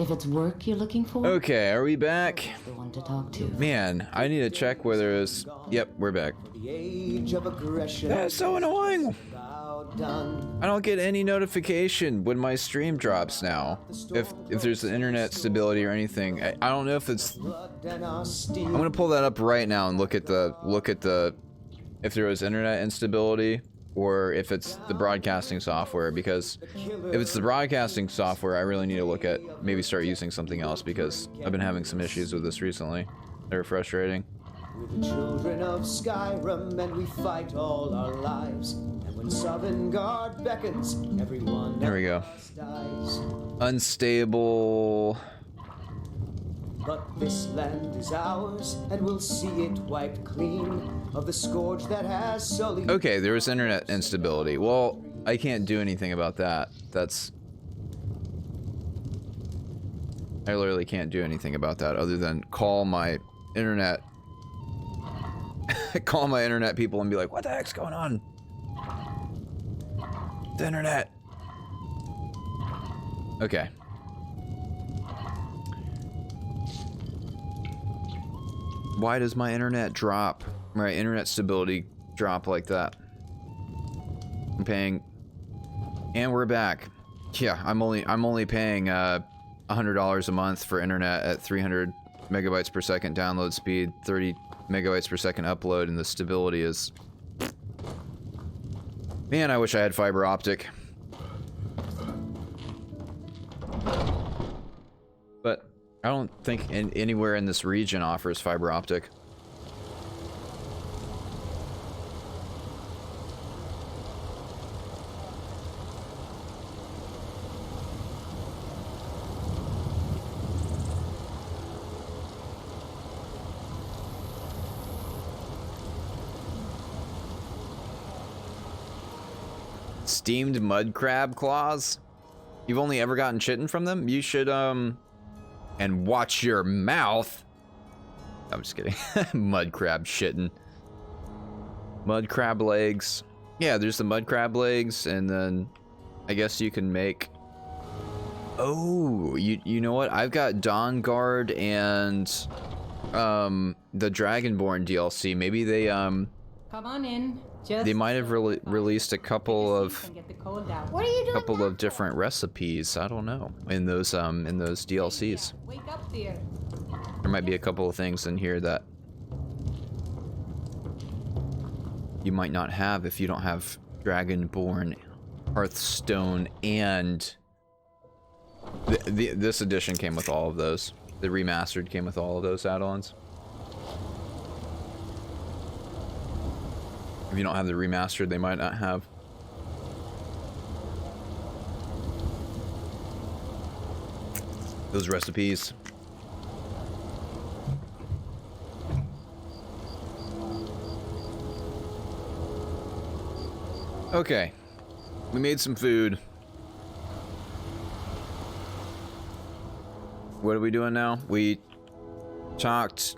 If it's work you're looking for, Okay, are we back? the one to talk to. Man, I need to check whether it's... Yep, we're back. That's so annoying! I don't get any notification when my stream drops now. If there's an internet stability or anything. I don't know if it's... I'm gonna pull that up right now and look at the if there was internet instability or if it's the broadcasting software, because if it's the broadcasting software, I really need to look at maybe start using something else, because I've been having some issues with this recently. They're frustrating. We're the children of Skyrim and we fight all our lives. And when Sovngarde beckons, everyone there we go. dies. Unstable. But this land is ours, and we'll see it wiped clean of the scourge that has sullied. Okay, there was internet instability. Well, I can't do anything about that. I literally can't do anything about that other than call my internet call my internet people and be like, what the heck's going on? The internet. Okay. Why does my internet drop? My internet stability drop like that? I'm paying, and we're back. Yeah, I'm only paying $100 a month for internet at 300 megabytes per second download speed, 30 megabytes per second upload, and the stability is... Man, I wish I had fiber optic. But I don't think anywhere in this region offers fiber optic. Steamed mud crab claws? You've only ever gotten chitin from them? You should, and watch your mouth. I'm just kidding. Mud crab shitting. Mud crab legs. Yeah, there's the mud crab legs, and then I guess you can make... Oh, you know what? I've got Dawnguard and the Dragonborn DLC. Maybe they Come on in. they might have released a couple of What are you doing? different recipes. I don't know, in those DLCs. Wake up there. There might be a couple of things in here that you might not have if you don't have Dragonborn, Hearthstone, and this edition came with all of those. The remastered came with all of those add-ons. If you don't have the remastered, they might not have. Those recipes. Okay. We made some food. What are we doing now? We talked...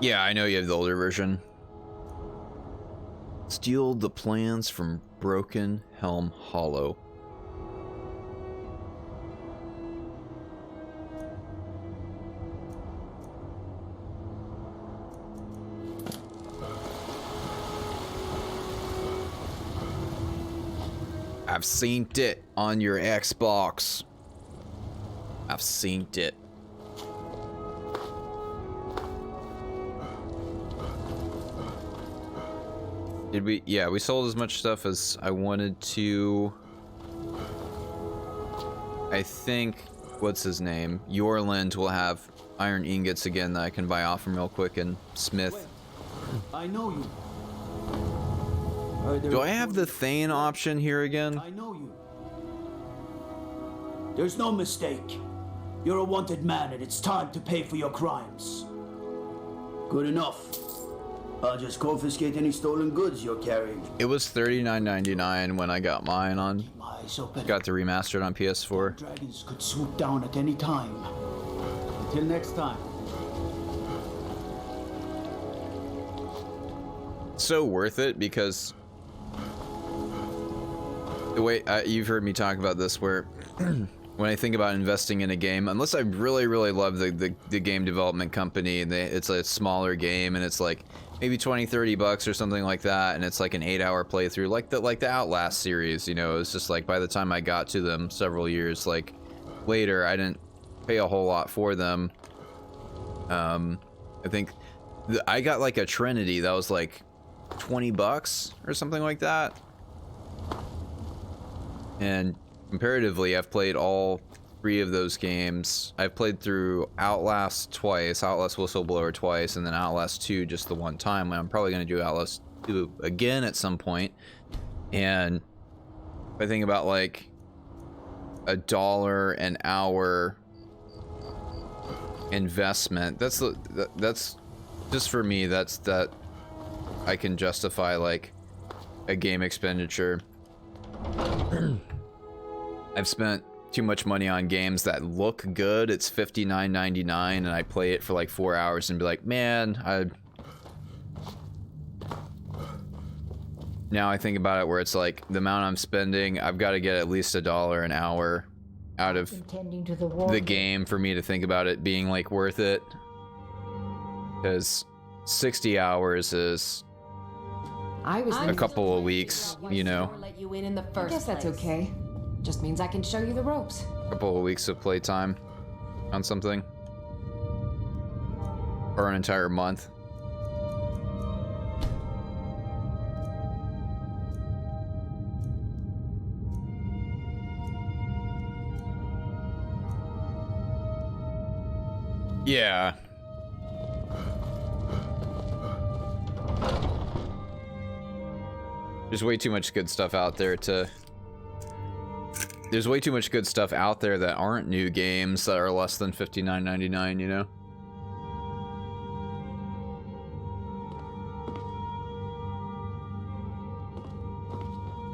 Yeah, I know you have the older version. Steal the plans from Broken Helm Hollow. I've seen it on your Xbox. I've seen it. Did we? Yeah, we sold as much stuff as I wanted to. I think, what's his name? Yorland will have iron ingots again that I can buy off him real quick and smith. I know you. Do I have the Thane option here again? I know you. There's no mistake. You're a wanted man and it's time to pay for your crimes. Good enough. I'll just confiscate any stolen goods you're carrying. It was $39.99 when I got mine on. Keep my eyes open. Got the remastered on PS4. Dragons could swoop down at any time. Until next time. So worth it because The way you've heard me talk about this, where when I think about investing in a game, unless I really love the game development company, and it's a smaller game and it's like maybe 20-30 bucks or something like that, and it's like an 8-hour playthrough, like the Outlast series, you know. It's just like by the time I got to them several years like later, I didn't pay a whole lot for them. I think I got like a Trinity that was like 20 bucks or something like that. And comparatively, I've played all 3 of those games. I've played through Outlast twice, Outlast Whistleblower twice, and then Outlast 2 just the one time. I'm probably going to do Outlast 2 again at some point. And if I think about like $1 an hour investment, that's just for me, that I can justify like a game expenditure. I've spent too much money on games that look good. It's $59.99 and I play it for like 4 hours and be like, man, now I think about it where it's like the amount I'm spending, I've got to get at least $1 an hour out of the game for me to think about it being like worth it. Because 60 hours is a couple of weeks, you know. I guess that's okay. Just means I can show you the ropes. A couple of weeks of playtime on something. Or an entire month. Yeah. There's way too much good stuff out there to... There's way too much good stuff out there that aren't new games that are less than $59.99, you know?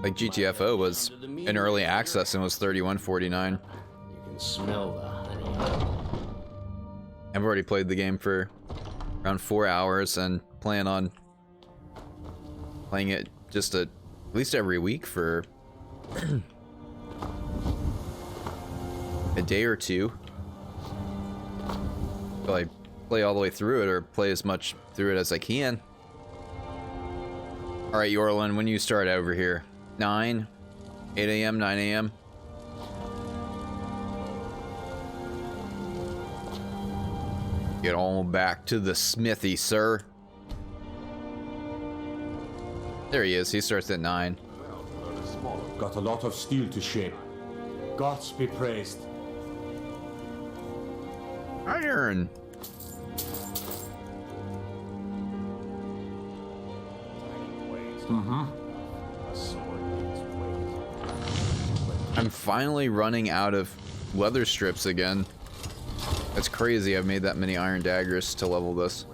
Like GTFO was in early access and was $31.49. You can smell the honey. I've already played the game for around 4 hours and plan on playing it just at least every week for a day or two. Till I play all the way through it or play as much through it as I can. Alright, Yorlin, when you start over here? 9? 8 a.m., 9 a.m.? Get on back to the smithy, sir. There he is. He starts at 9. Got a lot of steel to shape. Gods be praised. Iron. I'm finally running out of leather strips again. That's crazy. I've made that many iron daggers to level this.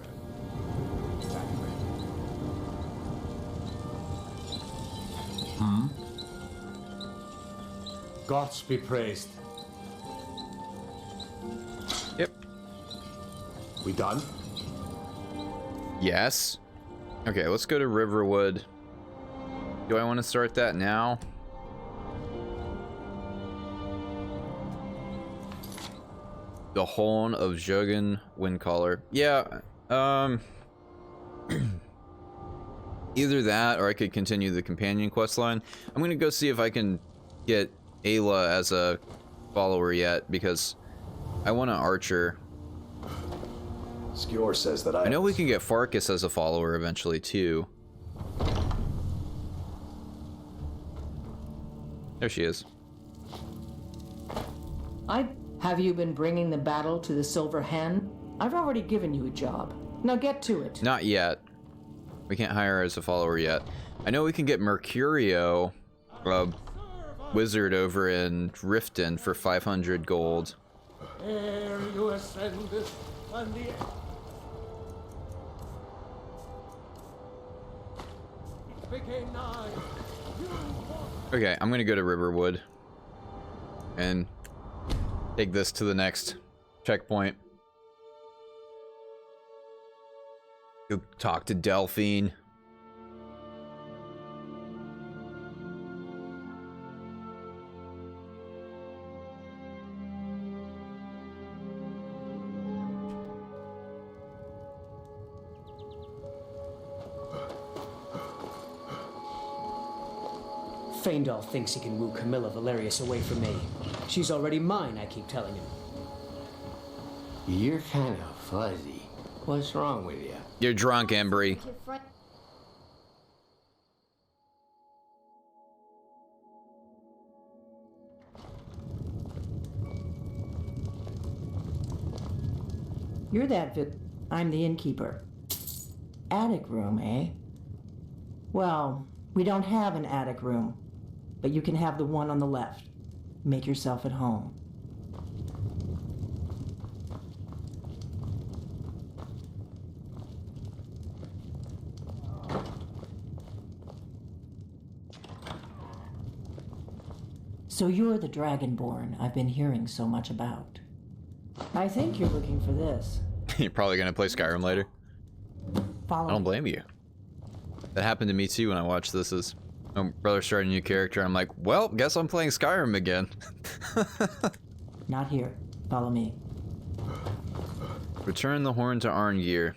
Gods be praised. Yep. We done? Yes. Okay, let's go to Riverwood. Do I want to start that now? The Horn of Jogan Windcaller. Yeah, either that or I could continue the companion quest line. I'm gonna go see if I can get Ayla as a follower yet, because I want an archer. Skjor says that I know we can get Farkas as a follower eventually too. There she is. Have you been bringing the battle to the Silver Hen? I've already given you a job. Now get to it. Not yet. We can't hire her as a follower yet. I know we can get Mercurio, a wizard over in Riften, for 500 gold. Ere you ascend on the... It became nigh. Okay, I'm gonna go to Riverwood and take this to the next checkpoint. Go talk to Delphine. Faendal thinks he can woo Camilla Valerius away from me. She's already mine, I keep telling him. You're kind of fuzzy. What's wrong with you? You're drunk, Embry. You're that I'm the innkeeper. Attic room, eh? Well, we don't have an attic room, but you can have the one on the left. Make yourself at home. So you're the Dragonborn I've been hearing so much about. I think you're looking for this. You're probably gonna play Skyrim later. Follow I don't me. blame you. That happened to me too when I watched this. My brother started a new character, and I'm like, well, guess I'm playing Skyrim again. Not here. Follow me. Return the horn to Arngeir.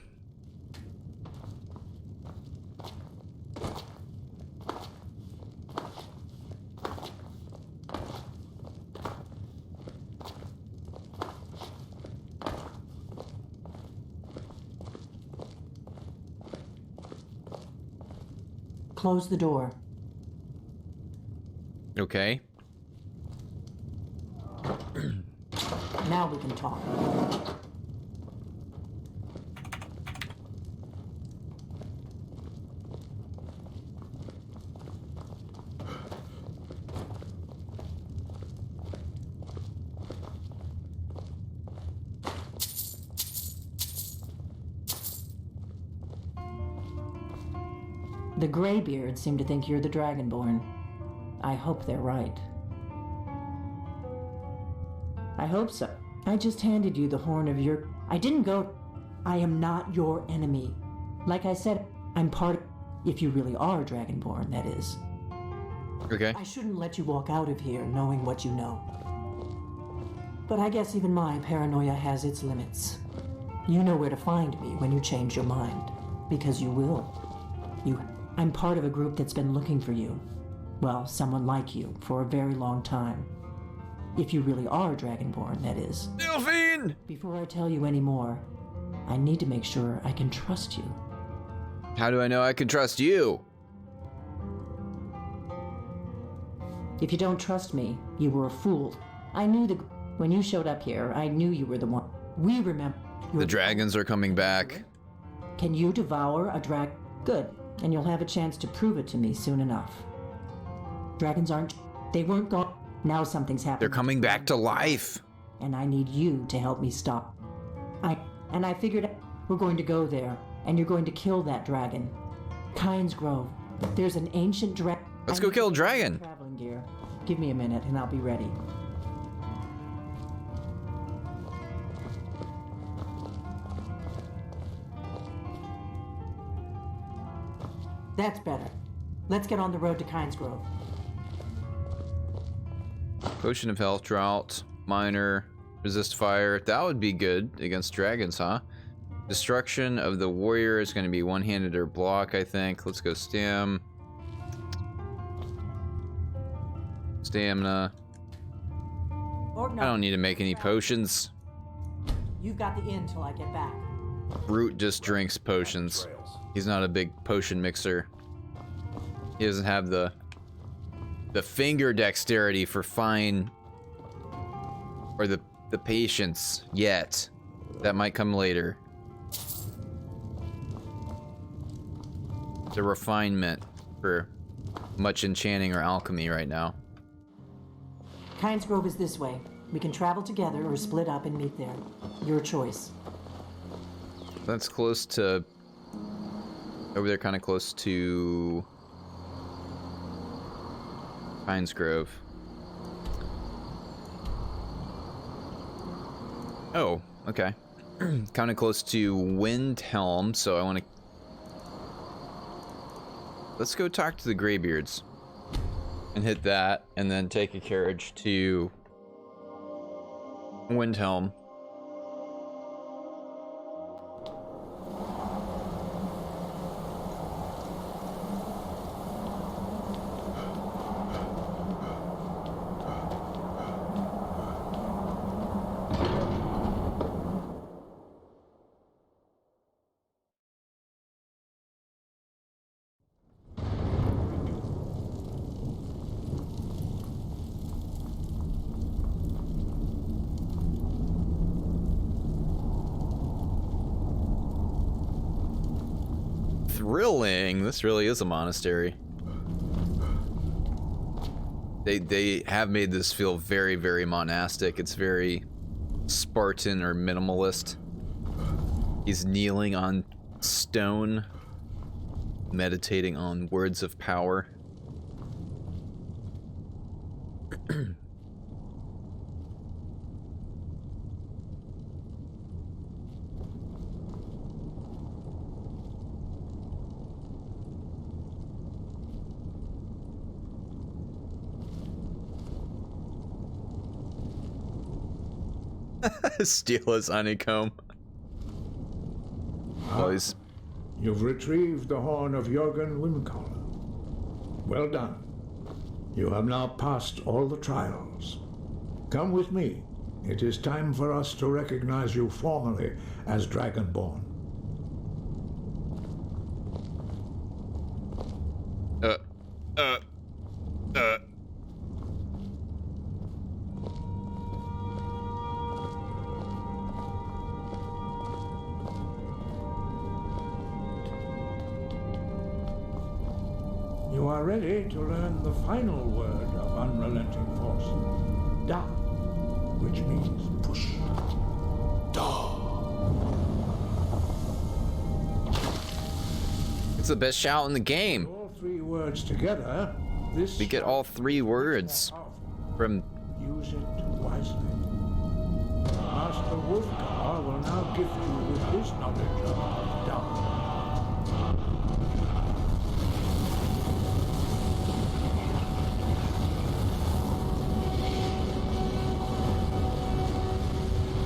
Close the door. Okay. Now we can talk. The Greybeards seem to think you're the Dragonborn. I hope they're right. I hope so. I just handed you the horn of your... I didn't go... I am not your enemy. Like I said, I'm part of... If you really are Dragonborn, that is. Okay. I shouldn't let you walk out of here knowing what you know. But I guess even my paranoia has its limits. You know where to find me when you change your mind. Because you will. I'm part of a group that's been looking for you. Well, someone like you, for a very long time. If you really are Dragonborn, that is. Delphine! Before I tell you any more, I need to make sure I can trust you. How do I know I can trust you? If you don't trust me, you were a fool. I knew when you showed up here, I knew you were the one. We remember. The dragons are coming back. Can you devour a drag? Good. And you'll have a chance to prove it to me soon enough. Dragons aren't... They weren't gone. Now something's happening. They're coming back to life. And I need you to help me stop. I figured we're going to go there, and you're going to kill that dragon. Kynes Grove. There's an ancient dragon. Let's go kill a dragon. Traveling gear. Give me a minute, and I'll be ready. That's better. Let's get on the road to Kynes Grove. Potion of health, drought, minor, resist fire. That would be good against dragons, huh? Destruction of the warrior is going to be one-handed or block, I think. Let's go stamina. I don't need to make any potions. You've got the inn till I get back. Bruut just drinks potions. He's not a big potion mixer. He doesn't have the finger dexterity for fine, or the patience yet. That might come later. The refinement for much enchanting or alchemy right now. Kynes Grove is this way. We can travel together or split up and meet there. Your choice. That's close to... Over there, kind of close to... Kynes Grove. Oh, okay. Kind of close to Windhelm, so I want to... Let's go talk to the Greybeards. And hit that, and then take a carriage to... Windhelm. thrilling. This really is a monastery. They have made this feel very, very monastic. It's very Spartan or minimalist. He's kneeling on stone, meditating on words of power. Steal his honeycomb. Boys. You've retrieved the horn of Jürgen Windcaller. Well done. You have now passed all the trials. Come with me. It is time for us to recognize you formally as Dragonborn. You are ready to learn the final word of unrelenting force. Da, which means push. Da. It's the best shout in the game. All three words together, this... We get all three words from... Use it wisely. Master Wolfgar will now gift you with his knowledge of Da.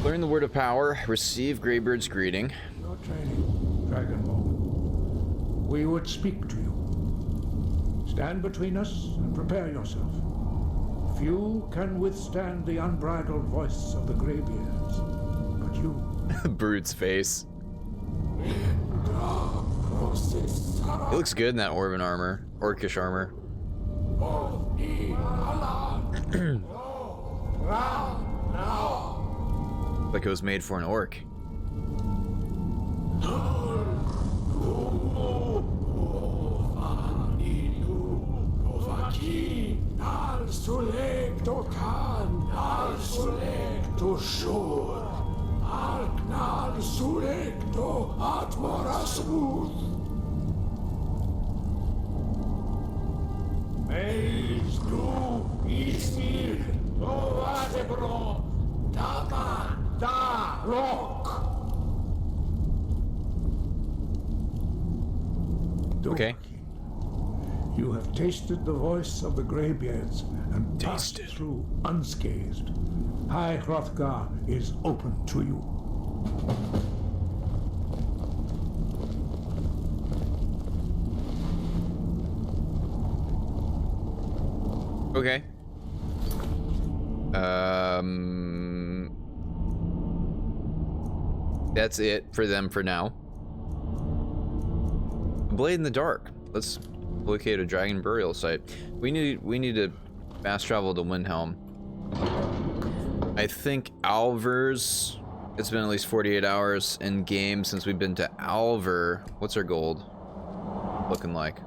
Learn the word of power, receive Greybeard's greeting. Your training, Dragonborn. We would speak to you. Stand between us and prepare yourself. Few can withstand the unbridled voice of the Greybeards, but you... Bruut's face. He looks good in that Orban armor. Orcish armor. Like it was made for an orc. Okay. You have tasted the voice of the Greybeards and passed Tasted. through unscathed. High Hrothgar is open to you. Okay. That's it for them for now. Blade in the Dark. Let's locate a dragon burial site. We need to fast travel to Windhelm. I think Alver's. It's been at least 48 hours in game since we've been to Alver. What's our gold looking like?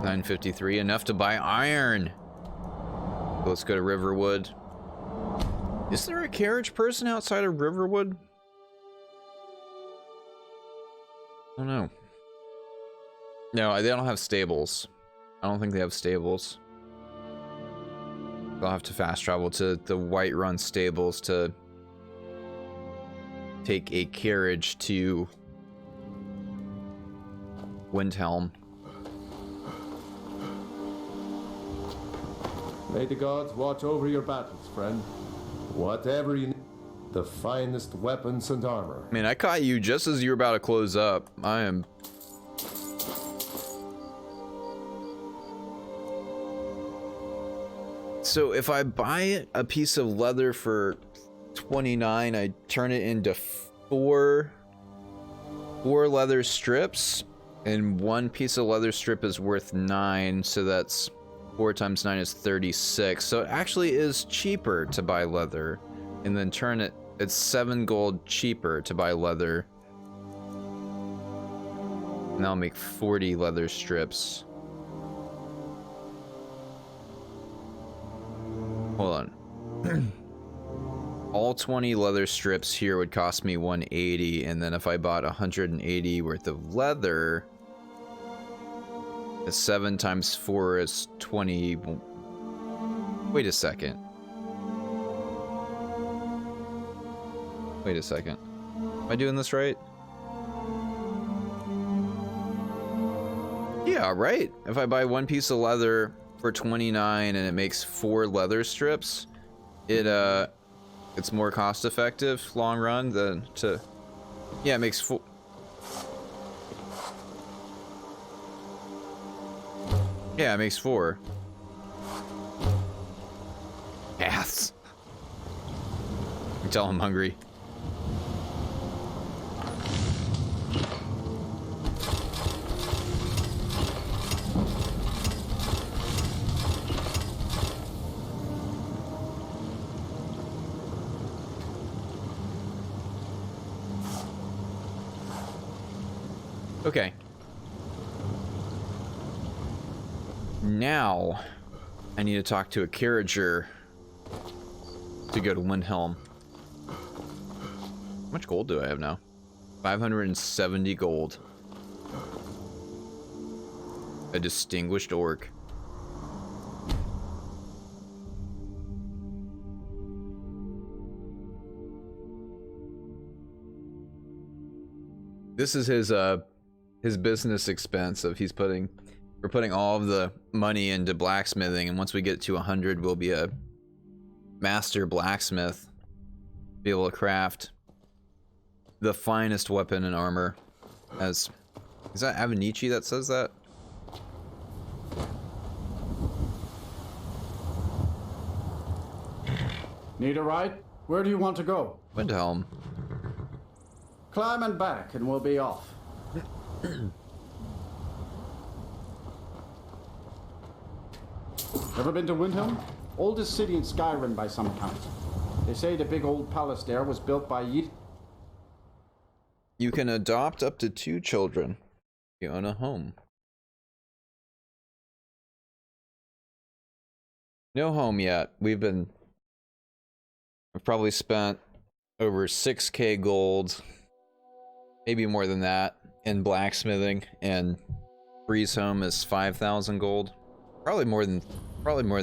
953, enough to buy iron. Let's go to Riverwood. Is there a carriage person outside of Riverwood? I don't know. No, they don't have stables. I don't think they have stables. I'll have to fast travel to the Whiterun stables to take a carriage to Windhelm. May the gods watch over your battles, friend. Whatever you need, the finest weapons and armor. Man, I caught you just as you were about to close up. I am... So if I buy a piece of leather for 29, I turn it into four leather strips, and one piece of leather strip is worth 9, so that's 4 times 9 is 36. So it actually is cheaper to buy leather, and then turn it. It's 7 gold cheaper to buy leather Now I'll make 40 leather strips. Hold on. All 20 leather strips here would cost me 180, and then if I bought 180 worth of leather, 7 times 4 is 20. Wait a second. Wait a second. Am I doing this right? Yeah, right. If I buy one piece of leather for 29 and it makes 4 leather strips, it's more cost effective long run than to, yeah, it makes 4. Yeah, it makes 4. Yes. I can tell I'm hungry. Okay. Now, I need to talk to a carriager to go to Windhelm. How much gold do I have now? 570 gold. A distinguished orc. This is his business expense of we're putting all of the money into blacksmithing, and once we get to 100 we'll be a master blacksmith, be able to craft the finest weapon and armor. Is that Avenici that says that? Need a ride? Where do you want to go? Windhelm. Climb and back and we'll be off. Ever been to Windhelm? Oldest city in Skyrim by some account. They say the big old palace there was built by You can adopt up to 2 children. You own a home. No home yet. I've probably spent over 6k gold, maybe more than that, in blacksmithing, and Bree's home is 5,000 gold. Probably more than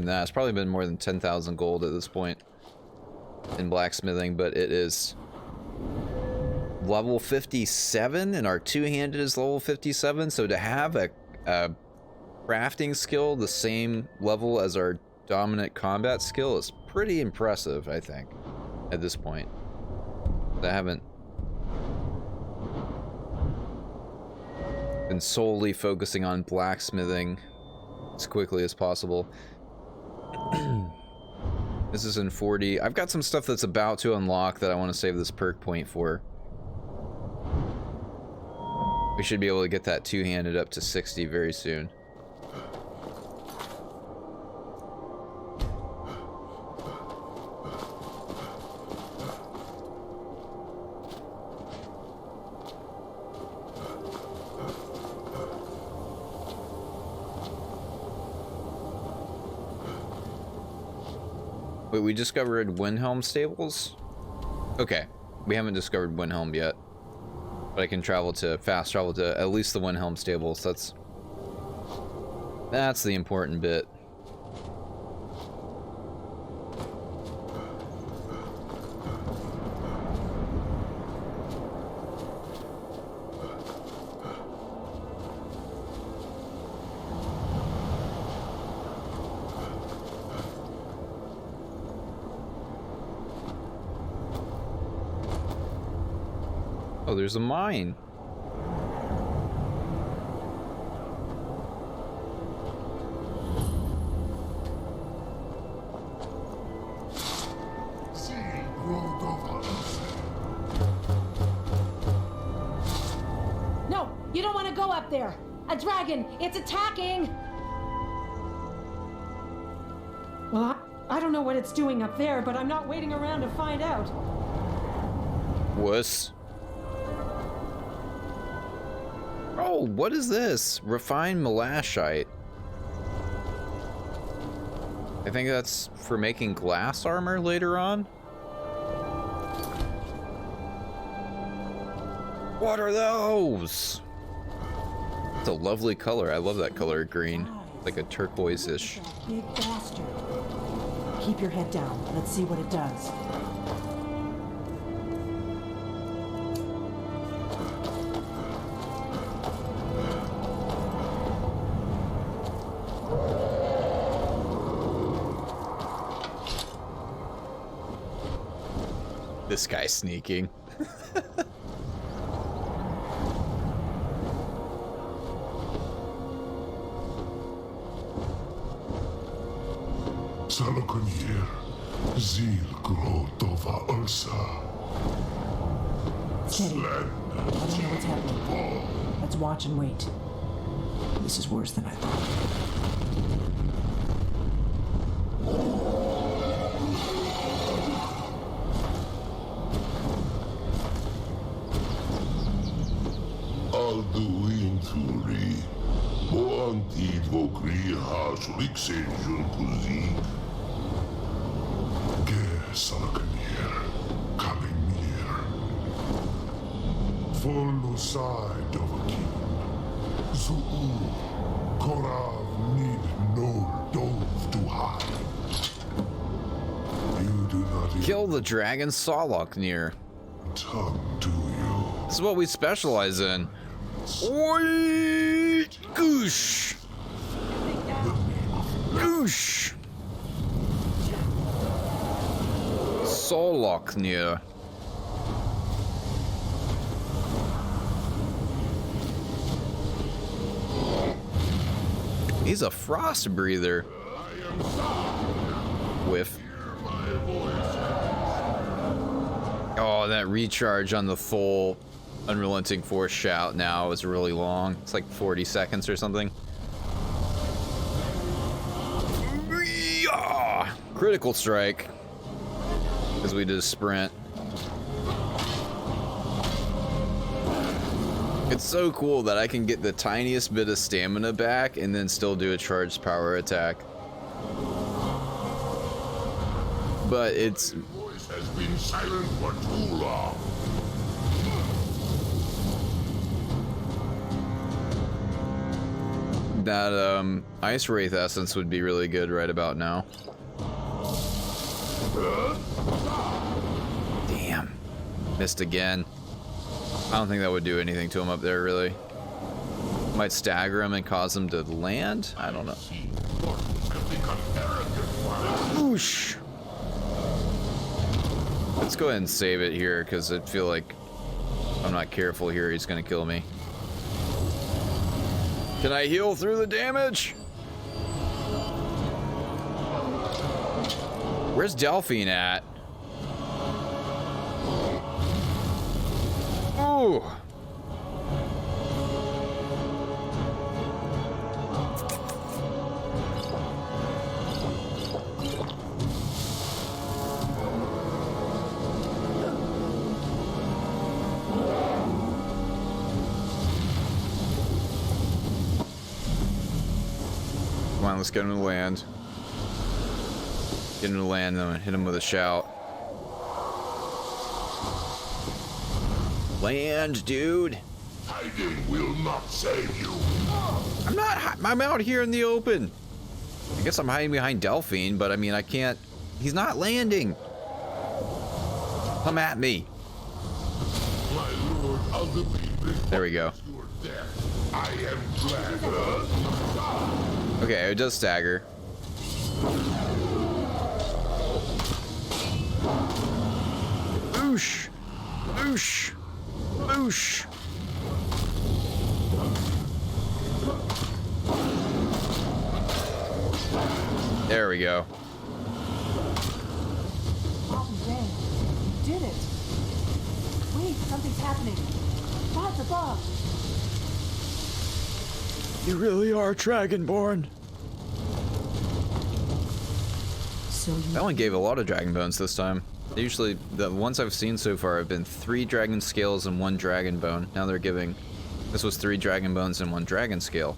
that. It's probably been more than 10,000 gold at this point in blacksmithing, but it is level 57 and our two-handed is level 57, so to have a crafting skill the same level as our dominant combat skill is pretty impressive, I think, at this point. I haven't been solely focusing on blacksmithing as quickly as possible. This is in 40. I've got some stuff that's about to unlock that I want to save this perk point for. We should be able to get that two-handed up to 60 very soon. Wait, we discovered Windhelm stables? Okay, we haven't discovered Windhelm yet. But I can fast travel to at least the Windhelm stables. That's the important bit. Oh, there's a mine. No, you don't want to go up there. A dragon, it's attacking. Well, I don't know what it's doing up there, but I'm not waiting around to find out. Wuss. Oh, what is this? Refined malachite. I think that's for making glass armor later on. What are those? It's a lovely color. I love that color, green. Like a turquoise-ish. Big bastard. Keep your head down. Let's see what it does. This guy's sneaking. Salakunir, Zil Grotova Ursa. Steady. I don't know what's happening. Let's watch and wait. This is worse than I thought. Alduinturi, Moantid Vokri Hashrixenjun Kuzik. Ge Salakanir, Kalimir. Volusai Dovakin. Zuu, Korav Nid Nol Dov to hide. You do not Kill the dragon Soloknir. tongue to you. This is what we specialize in. Oi! Goosh! Goosh! Soloknir. He's a frost breather. Whiff. Oh, that recharge on the full Unrelenting Force shout now is really long. It's like 40 seconds or something. Critical strike. Because we did a sprint. It's so cool that I can get the tiniest bit of stamina back and then still do a charged power attack. But it's... Voice has been silent for too long. That Ice Wraith essence would be really good right about now. Damn. Missed again. I don't think that would do anything to him up there, really. Might stagger him and cause him to land? I don't know. Whoosh! Let's go ahead and save it here, because I feel like if I'm not careful here, he's gonna kill me. Can I heal through the damage? Where's Delphine at? Ooh. Come on, let's get him to land. Get him to land, then hit him with a shout. Land, dude. Hiding will not save you. I'm not. I'm out here in the open. I guess I'm hiding behind Delphine, but I mean, I can't. He's not landing. Come at me. My lord of the people. There we go. Your death. I am glad. Okay, it does stagger. Boosh! Boosh! Boosh! There we go. Mountain Bay. You did it. Wait, something's happening. God's above. You really are Dragonborn. So you... That one gave a lot of dragon bones this time. Usually, the ones I've seen so far have been 3 dragon scales and 1 dragon bone. Now they're giving This was 3 dragon bones and 1 dragon scale.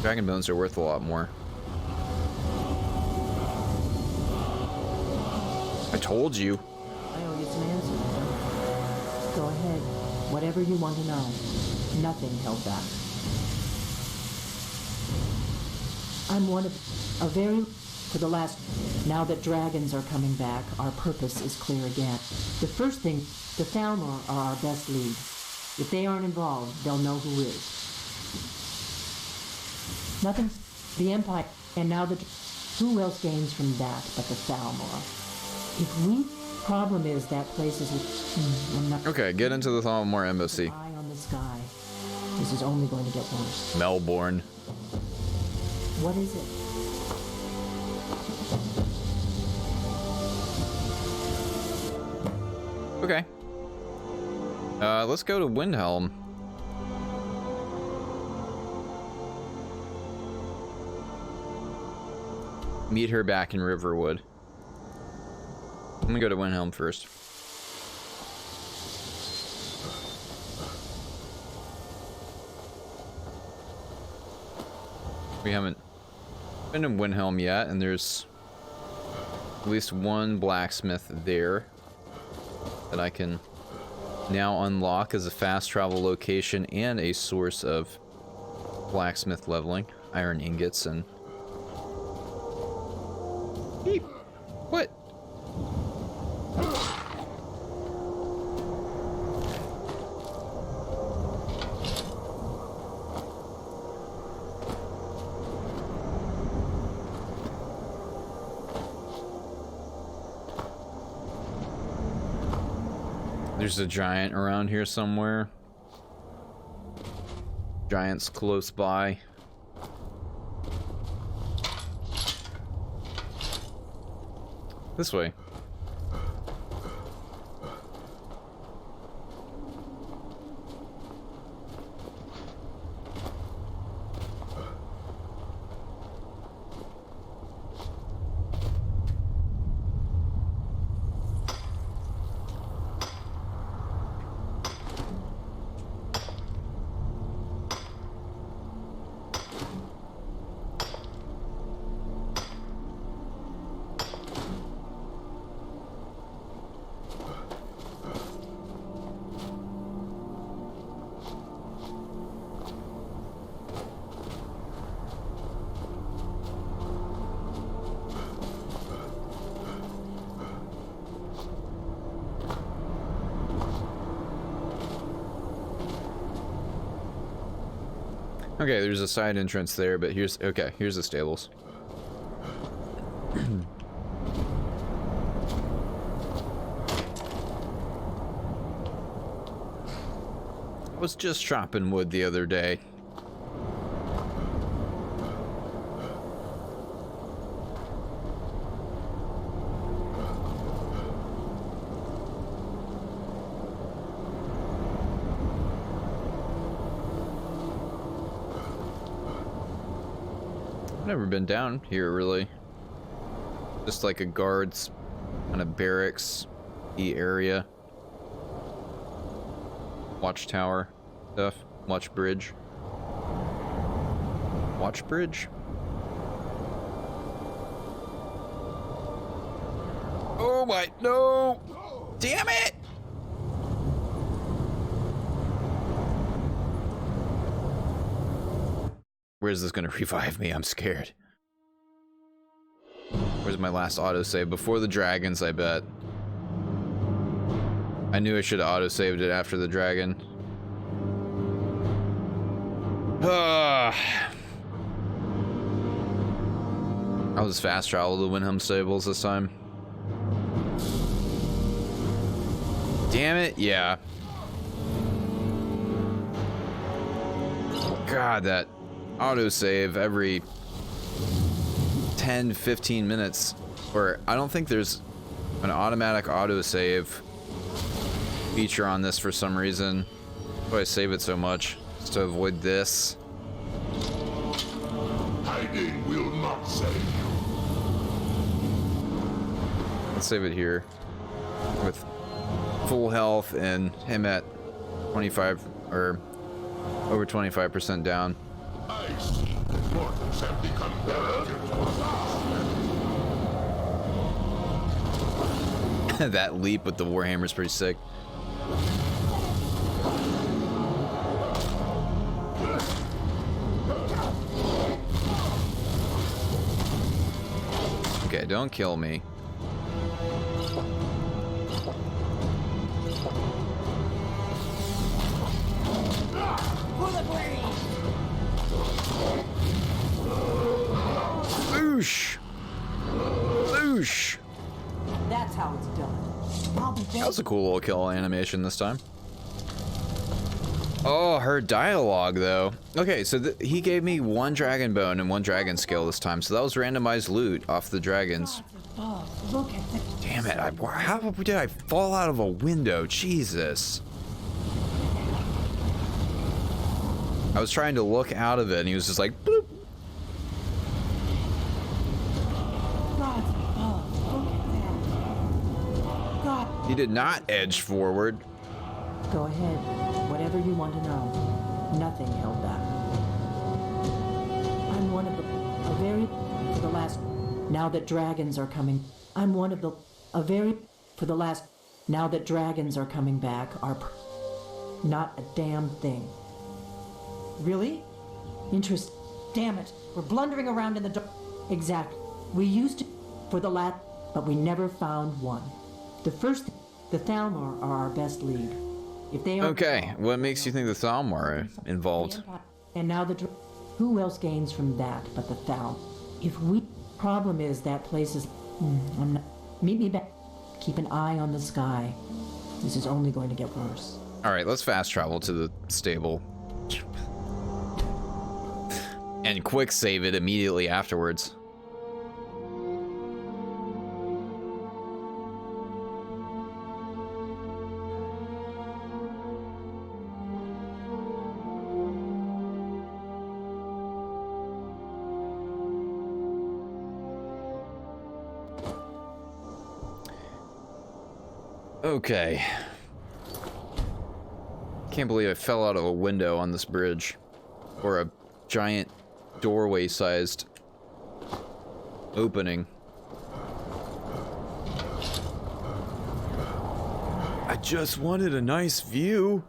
Dragon bones are worth a lot more. I told you. I owe you some answers. Go ahead. Whatever you want to know. Nothing held back. I'm one of a very... For the last... Now that dragons are coming back, our purpose is clear again. The first thing, the Thalmor are our best lead. If they aren't involved, they'll know who is. Nothing... The Empire... And now the... Who else gains from that but the Thalmor? If we... Problem is that place is... Okay, get into the Thalmor embassy. Eye on the sky. This is only going to get worse. Melbourne. What is it? Okay. Let's go to Windhelm. Meet her back in Riverwood. I'm gonna go to Windhelm first. We haven't been in Windhelm yet, and there's at least one blacksmith there that I can now unlock as a fast travel location and a source of blacksmith leveling, iron ingots, and... Beep. What? There's a giant around here somewhere. Giants close by. This way. Okay, there's a side entrance there, but here's the stables. I was just chopping wood the other day. Never been down here really. Just like a guards kind of barracks-y area. Watchtower stuff. Watch bridge. Watch bridge? Oh my, no! Damn it! Where's this gonna revive me? I'm scared. Where's my last autosave? Before the dragons, I bet. I knew I should have autosaved it after the dragon. I'll just fast travel to Windhelm Stables this time. Damn it, yeah. God, that autosave every 10-15 minutes, or I don't think there's an automatic autosave feature on this for some reason. That's why I save it so much, just to avoid this. Hiding will not save you. Let's save it here with full health and him at 25 or Over 25% down. I see. Mortals have become That leap with the Warhammer is pretty sick. Okay, don't kill me. Boosh! Boosh! That's how it's done. That was a cool little kill animation this time. Oh, her dialogue though. Okay, so he gave me 1 dragon bone and 1 dragon scale this time, so that was randomized loot off the dragons. Look at the... Damn it, how did I fall out of a window? Jesus. I was trying to look out of it and he was just like, bloop. He did not edge forward. Go ahead. Whatever you want to know. Nothing held back. I'm one of the... for the last... Now that dragons are coming... I'm one of the... for the last... Now that dragons are coming back are... Not a damn thing. Really? Interest... Damn it. We're blundering around in the dark. Exactly. We used to... For the last... But we never found one. The first... The Thalmor are our best lead. If they are... Okay, what makes you think the Thalmor are involved? And now the... Who else gains from that but the Thalmor? If we... Problem is that place is... I'm not... Meet me back. Keep an eye on the sky. This is only going to get worse. Alright, let's fast travel to the stable. And quick save it immediately afterwards. Okay. Can't believe I fell out of a window on this bridge. Or a giant doorway-sized opening. I just wanted a nice view.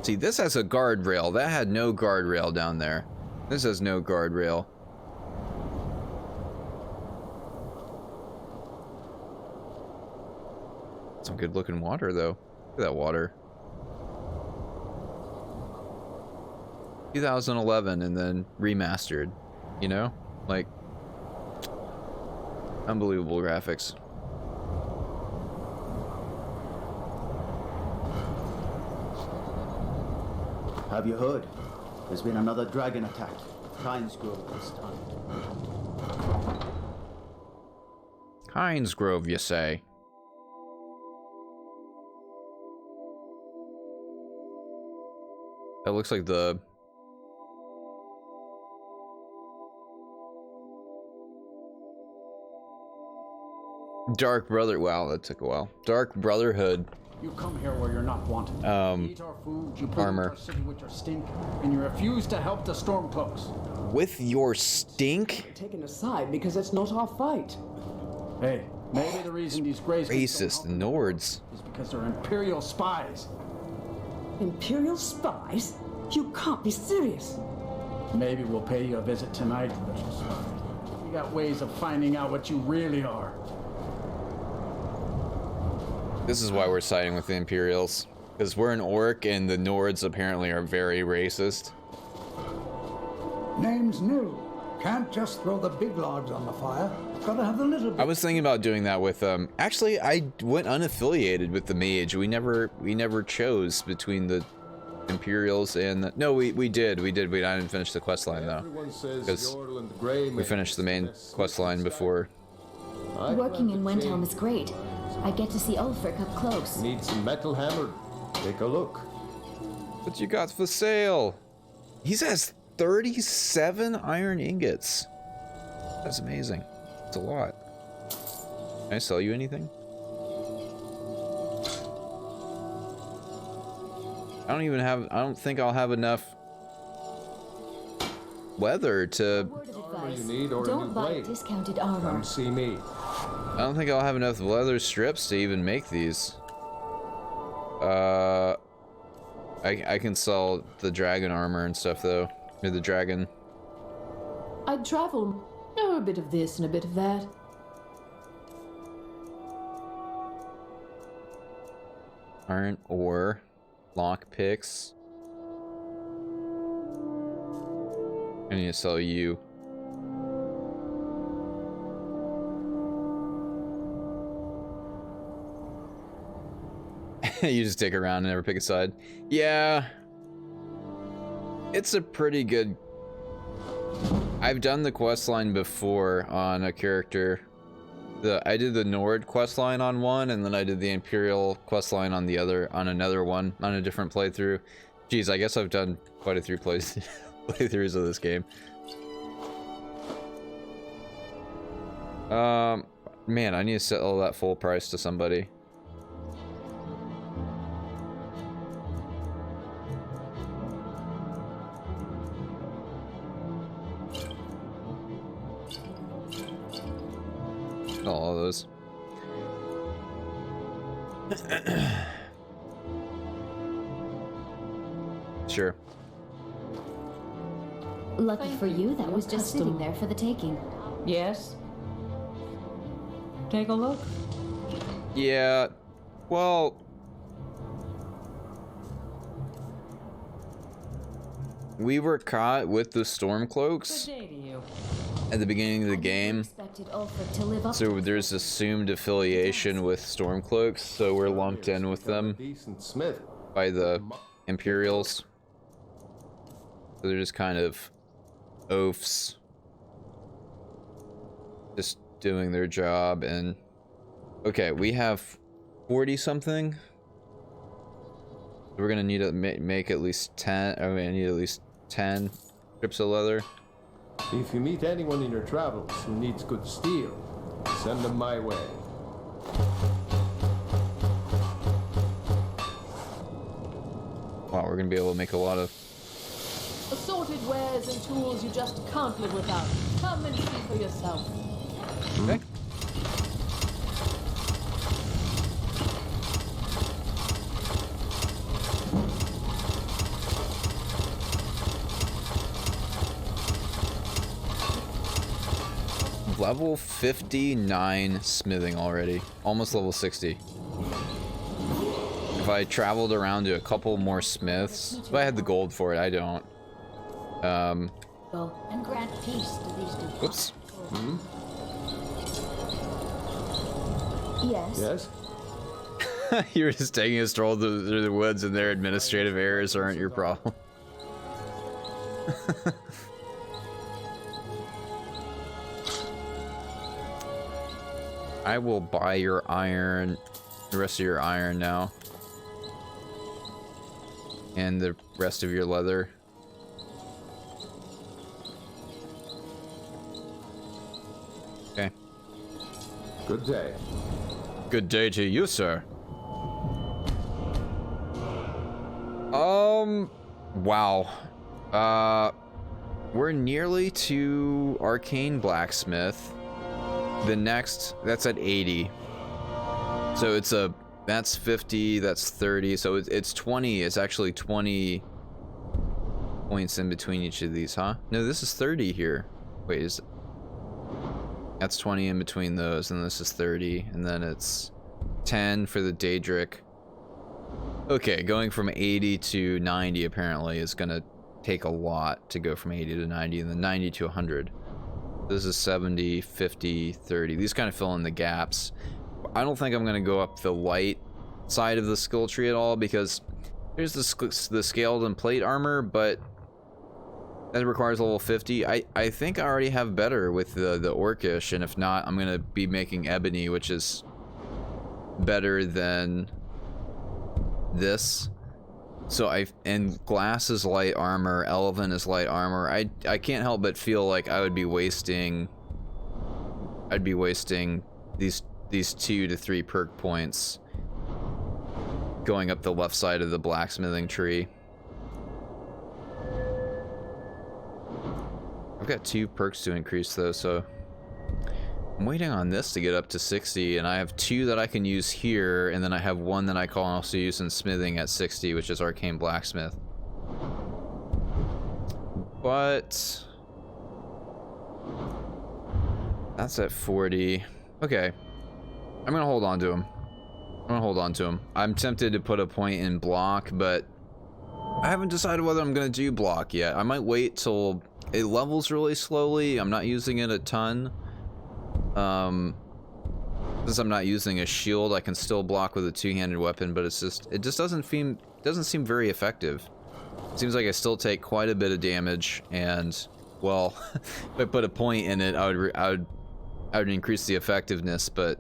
See, this has a guardrail. That had no guardrail down there. This has no guardrail. Some good looking water though. Look at that water. 2011 and then remastered, you know? Like, unbelievable graphics. Have you heard? There's been another dragon attack. Pines Grove this time. Hines Grove, you say? That looks like the... Dark Brother... Wow, that took a while. Dark Brotherhood. You come here where you're not wanted. You eat our food, you pollute armor. our city with your stink, and you refuse to help the Stormcloaks. With your stink? Taken aside because it's not our fight. Hey, maybe the reason these Greys Racist Nords is because they're Imperial spies. Imperial spies? You can't be serious. Maybe we'll pay you a visit tonight, little spy. We got ways of finding out what you really are. This is why we're siding with the Imperials. Because we're an orc and the Nords apparently are very racist. Name's new. Can't just throw the big logs on the fire. Gotta have the little bit. I was thinking about doing that with actually I went unaffiliated with the mage. We never chose between the Imperials and the... No, we did. I didn't finish the quest line though. Because we finished the main quest line before. Working in Windhelm is great. I get to see Ulfric up close. Need some metal hammer. Take a look. What you got for sale? He has 37 iron ingots. That's amazing. It's a lot. Can I sell you anything? I I don't think I'll have enough leather to... You need or don't buy discounted armor. Come see me. I don't think I'll have enough leather strips to even make these. I can sell the dragon armor and stuff though. Or the dragon. I'd travel. A bit of this and a bit of that. Iron ore. Lock picks. I need to sell you. You just stick around and never pick a side. Yeah. It's a pretty good... I've done the quest line before on a character. I did the Nord quest line on one, and then I did the Imperial quest line on the other, on another one, on a different playthrough. Jeez, I guess I've done quite a few playthroughs of this game. Man, I need to sell that full price to somebody. All of those. Sure. Lucky for you, that was just sitting there for the taking. Yes. Take a look. Yeah. Well, we were caught with the Stormcloaks at the beginning of the game, so there's assumed affiliation with Stormcloaks, so we're lumped in with them by the Imperials. So they're just kind of oafs, just doing their job. And okay, we have 40 something. We're gonna need to make at least 10. I mean, I need at least 10 strips of leather. If you meet anyone in your travels who needs good steel, send them my way. Wow, we're gonna be able to make a lot of Assorted wares and tools you just can't live without. Come and see for yourself. Okay. Level 59 smithing already. Almost level 60. If I traveled around to a couple more smiths, if I had the gold for it, I don't. And grant peace to these two. Whoops. Hmm? Yes. Yes? You were just taking a stroll through the woods and their administrative errors aren't your problem. I will buy your iron, the rest of your iron now. And the rest of your leather. Okay. Good day. Good day to you, sir. Wow. We're nearly to Arcane Blacksmith. The next, that's at 80. So it's that's 50, that's 30, so it's 20, it's actually 20 points in between each of these, huh? No, this is 30 here. Wait, that's 20 in between those, and this is 30, and then it's 10 for the Daedric. Okay, going from 80 to 90 apparently is gonna take a lot to go from 80 to 90, and then 90 to 100. This is 70, 50, 30. These kind of fill in the gaps. I don't think I'm going to go up the light side of the skill tree at all, because there's the scaled and plate armor, but that requires level 50. I think I already have better with the Orcish, and if not, I'm going to be making ebony, which is better than this. So and glass is light armor, elven is light armor. I can't help but feel like I'd be wasting these 2 to 3 perk points going up the left side of the blacksmithing tree. I've got 2 perks to increase though, so I'm waiting on this to get up to 60, and I have 2 that I can use here, and then I have 1 that I can also use in smithing at 60, which is Arcane Blacksmith. But that's at 40. Okay, I'm gonna hold on to him. I'm tempted to put a point in block, but I haven't decided whether I'm gonna do block yet. I might wait till it levels really slowly. I'm not using it a ton. Since I'm not using a shield, I can still block with a 2-handed weapon, but it just doesn't seem very effective. It seems like I still take quite a bit of damage, and well, if I put a point in it, I would increase the effectiveness, but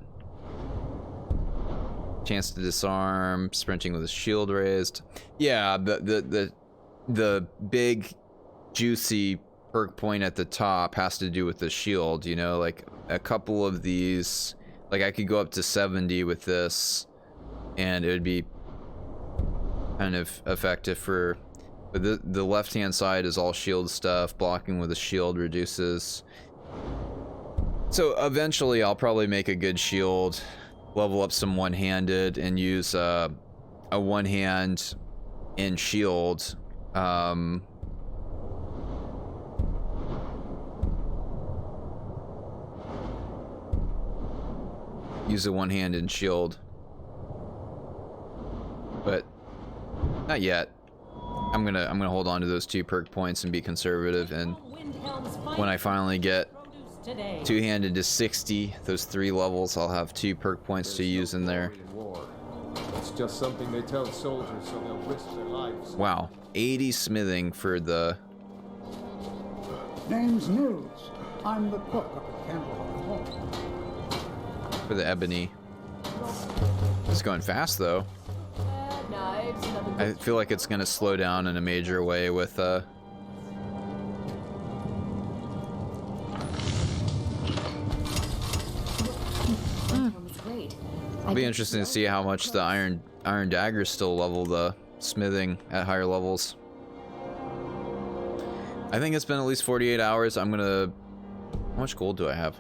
chance to disarm, sprinting with a shield raised. Yeah, the big juicy perk point at the top has to do with the shield, you know, like a couple of these, like I could go up to 70 with this and it would be kind of effective for, but the left hand side is all shield stuff. Blocking with a shield reduces. So eventually I'll probably make a good shield, level up some one-handed, and use a one-hand in shield. Use a one-handed shield, but not yet. I'm gonna hold on to those 2 perk points and be conservative, and when I finally get 2-handed to 60, those 3 levels, I'll have 2 perk points to use in there. It's just something they tell soldiers so they'll risk their lives. Wow, 80 smithing for the... Name's Nils. I'm the cook up at Candleheart Hall. For the ebony. It's going fast though. I feel like it's gonna slow down in a major way with It'll be interesting to see how much the iron daggers still level the smithing at higher levels. I think it's been at least 48 hours. I'm gonna... How much gold do I have?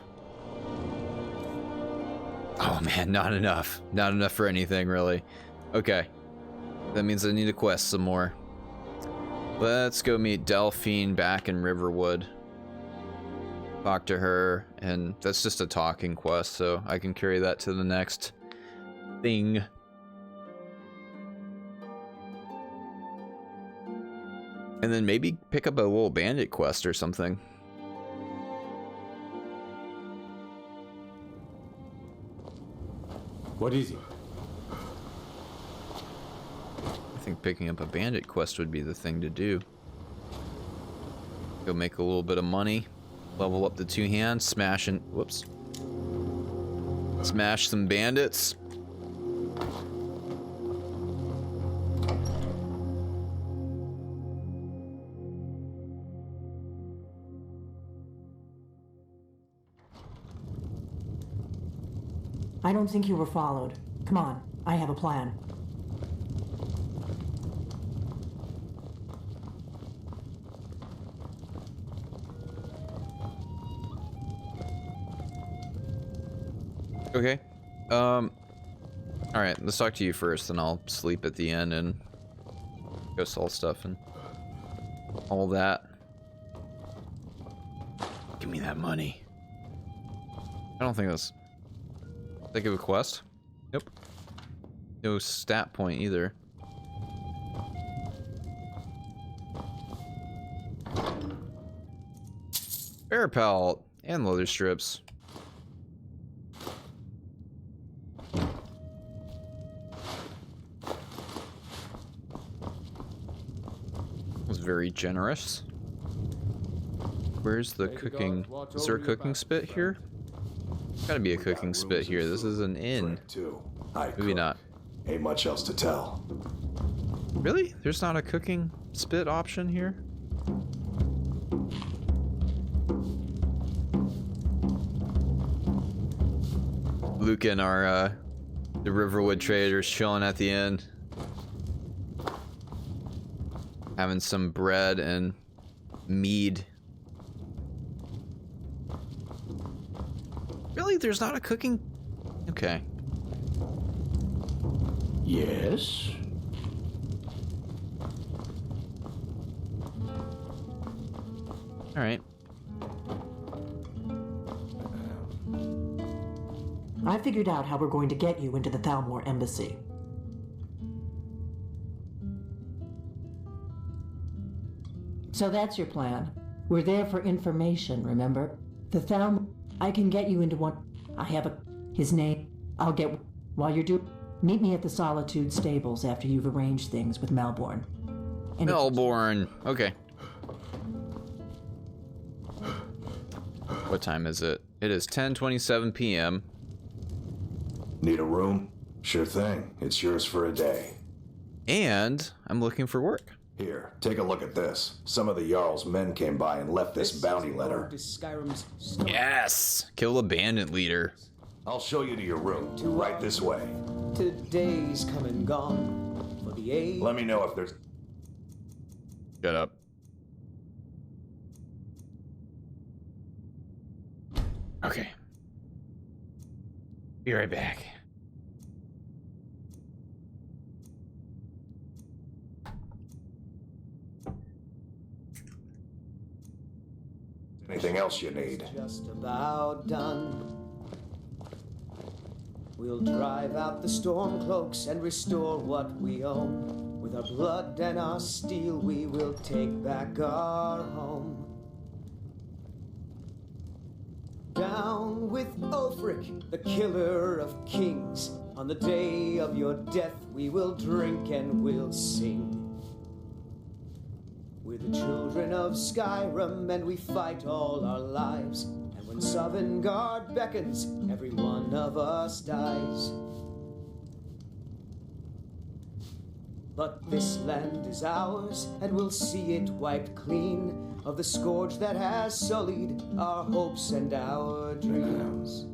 Oh man, not enough. Not enough for anything, really. Okay. That means I need to quest some more. Let's go meet Delphine back in Riverwood. Talk to her, and that's just a talking quest, so I can carry that to the next thing. And then maybe pick up a little bandit quest or something. What is it? I think picking up a bandit quest would be the thing to do. Go make a little bit of money, level up the 2 hands, smash and whoops. Smash some bandits. I don't think you were followed. Come on, I have a plan. Okay. Alright, let's talk to you first, then I'll sleep at the end and go sell stuff and all that. Give me that money. I don't think that's... Think of a quest? Nope. No stat point either. Bear pelt and leather strips. Was very generous. Where's the cooking? Is there a cooking spit here? Gotta be a cooking spit here. This is an inn. Maybe not. Ain't much else to tell. Really? There's not a cooking spit option here? Luke and our the Riverwood traders chilling at the inn. having some bread and mead. Really? There's not a cooking? Okay. Yes? All right. I figured out how we're going to get you into the Thalmor embassy. So that's your plan. We're there for information, remember? The Thalmor... I can get you into one... I have his name. I'll get... While you're meet me at the Solitude stables after you've arranged things with Melbourne. Melbourne. Okay. What time is it? It is 10:27 p.m. Need a room? Sure thing. It's yours for a day. And I'm looking for work. Here, take a look at this. Some of the Jarl's men came by and left this bounty letter. Yes! Kill the bandit leader. I'll show you to your room. Right this way. Today's come and gone for the age. Let me know if there's... Shut up. Okay. Be right back. Anything else you need? Just about done. We'll drive out the storm cloaks and restore what we own. With our blood and our steel, we will take back our home. Down with Ulfric, the killer of kings. On the day of your death, we will drink and we'll sing. We're the children of Skyrim, and we fight all our lives. And when Sovngarde beckons, every one of us dies. But this land is ours, and we'll see it wiped clean of the scourge that has sullied our hopes and our dreams.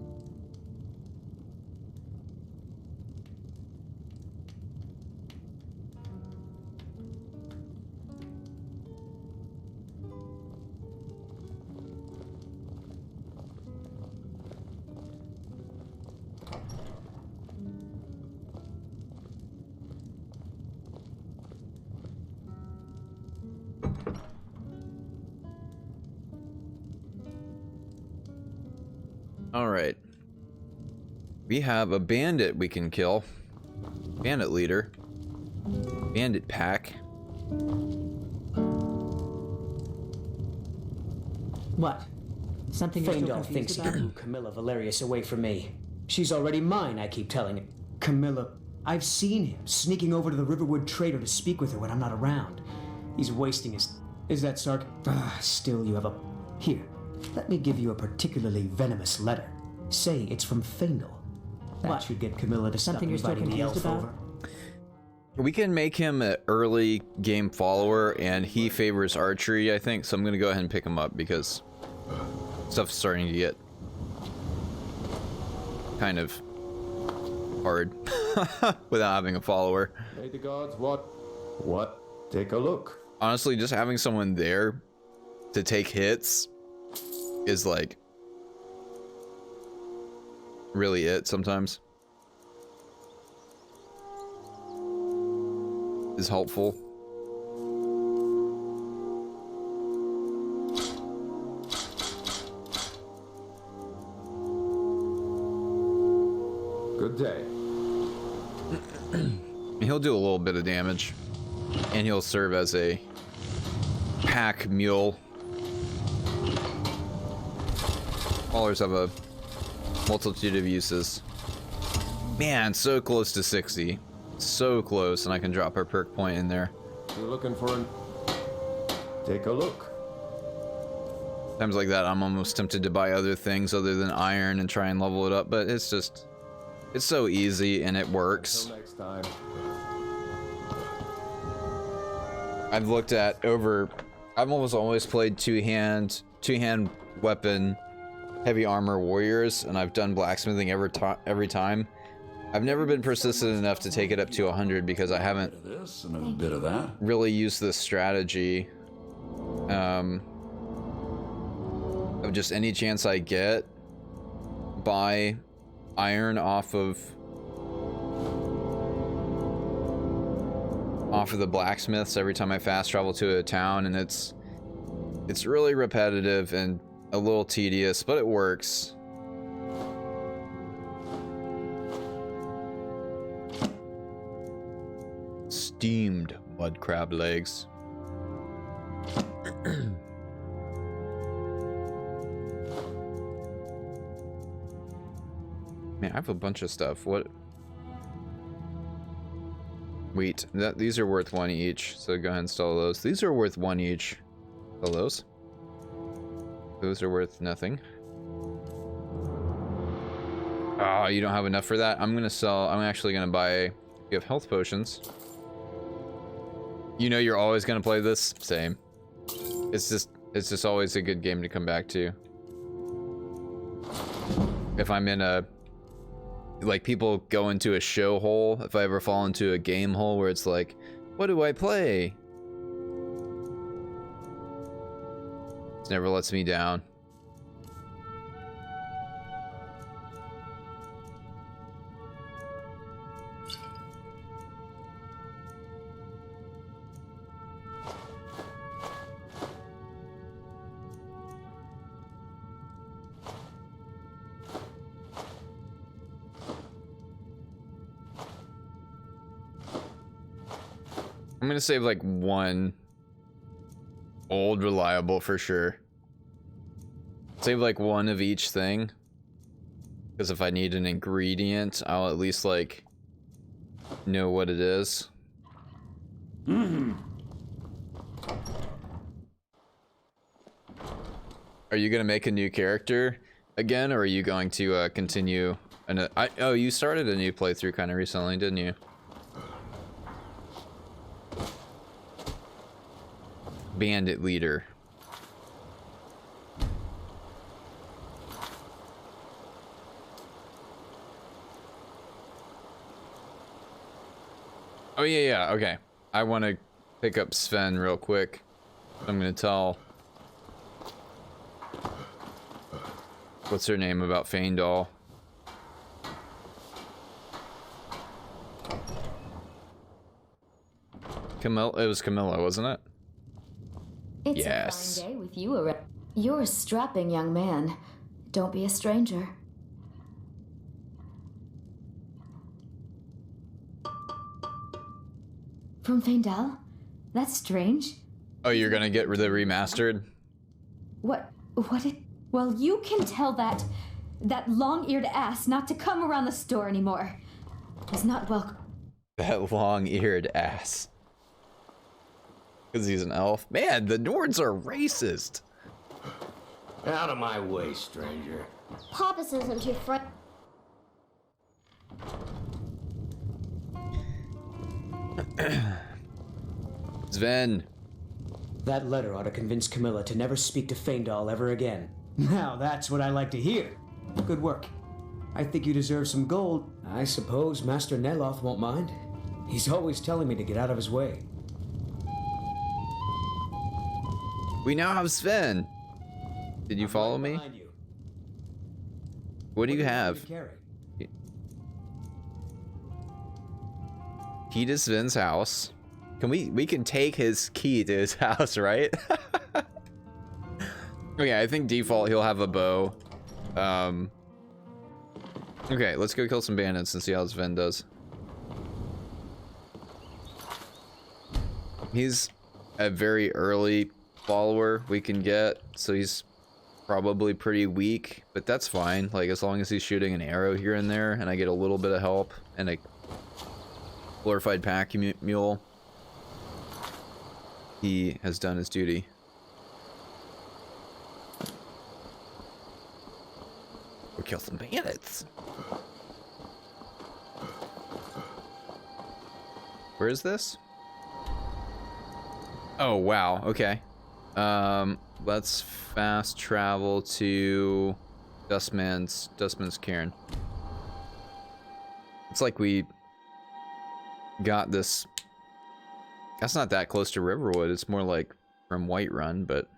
All right. We have a bandit we can kill. Bandit leader. Bandit pack. What? Something you're still Faendal confused thinks he about? can move Camilla Valerius away from me. She's already mine, I keep telling him. Camilla, I've seen him sneaking over to the Riverwood Trader to speak with her when I'm not around. He's wasting his... Is that Sark? Still, you have a... Here, let me give you a particularly venomous letter. Say it's from Faendal. That What? should get Camilla to Something you're stop still inviting the confused elf about? over. We can make him an early game follower, and he favors archery, I think. So I'm going to go ahead and pick him up because stuff's starting to get kind of hard without having a follower. Hey, the gods, what? Take a look. Honestly, just having someone there to take hits is like really it sometimes. Is helpful. Good day. He'll do a little bit of damage, and he'll serve as a pack mule. Haulers have a multitude of uses. Man, so close to 60. So close, and I can drop our perk point in there. You're looking for an... Take a look. Times like that, I'm almost tempted to buy other things other than iron and try and level it up, but it's just... It's so easy, and it works. Until next time. I've looked at over... I've almost always played two-hand weapon, heavy armor warriors, and I've done blacksmithing every time. I've never been persistent enough to take it up to 100 because I haven't This and a bit of that. really used this strategy. Of just any chance I get, buy iron off of the blacksmiths every time I fast travel to a town, and it's really repetitive and a little tedious, but it works. Steamed mud crab legs. Man, I have a bunch of stuff. What? Wheat. These are worth 1 each, so go ahead and install those. These are worth 1 each. Sell those. Those are worth nothing. Oh, you don't have enough for that? I'm actually gonna buy, you have health potions. You know you're always gonna play this? Same. It's just always a good game to come back to. If I'm in a, like, people go into a show hole, if I ever fall into a game hole where it's like, what do I play? It never lets me down. I'm gonna save like one old reliable for sure. Save like one of each thing, because if I need an ingredient, I'll at least like know what it is. Are you gonna make a new character again, or are you going to continue? Oh, you started a new playthrough kind of recently, didn't you? Bandit leader. Oh yeah, okay. I want to pick up Sven real quick. I'm gonna tell, what's her name, about Faendal. Camilla, it was Camilla, wasn't it? It's yes. a fine day with you around. You're a strapping young man. Don't be a stranger. From Faendal? That's strange. Oh, you're gonna get the remastered? What it... Well, you can tell that long-eared ass not to come around the store anymore. He's not welcome. That long-eared ass. Because he's an elf. Man, the Nords are racist. Out of my way, stranger. Papas isn't too friendly. Sven. That letter ought to convince Camilla to never speak to Faendal ever again. Now that's what I like to hear. Good work. I think you deserve some gold. I suppose Master Neloth won't mind. He's always telling me to get out of his way. We now have Sven. Did you follow me? What do you have? Key to Sven's house. Can we can take his key to his house, right? Okay, I think default he'll have a bow. Okay, let's go kill some bandits and see how Sven does. He's a very early follower we can get, so he's probably pretty weak, but that's fine. Like, as long as he's shooting an arrow here and there and I get a little bit of help and a glorified pack mule, he has done his duty. We'll kill some bandits. Where is this? Oh wow, okay. Let's fast travel to Dustman's cairn. It's like we got this. That's not that close to Riverwood. It's more like from Whiterun, but.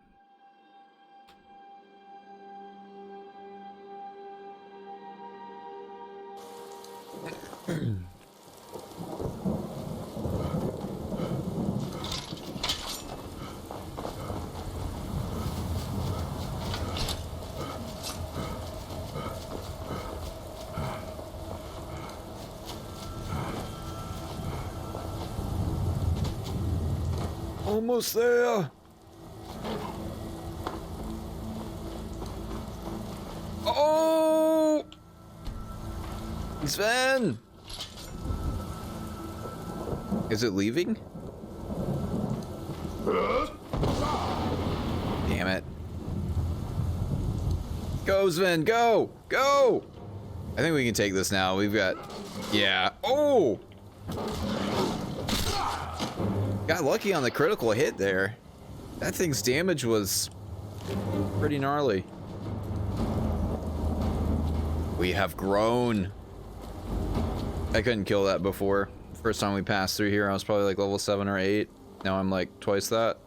Almost there. Oh, Sven. Is it leaving? Damn it. Go, Sven, go! Go! I think we can take this now. We've got... Yeah. Oh! Got lucky on the critical hit there. That thing's damage was pretty gnarly. We have grown. I couldn't kill that before. First time we passed through here, I was probably like level 7 or 8. Now I'm like twice that.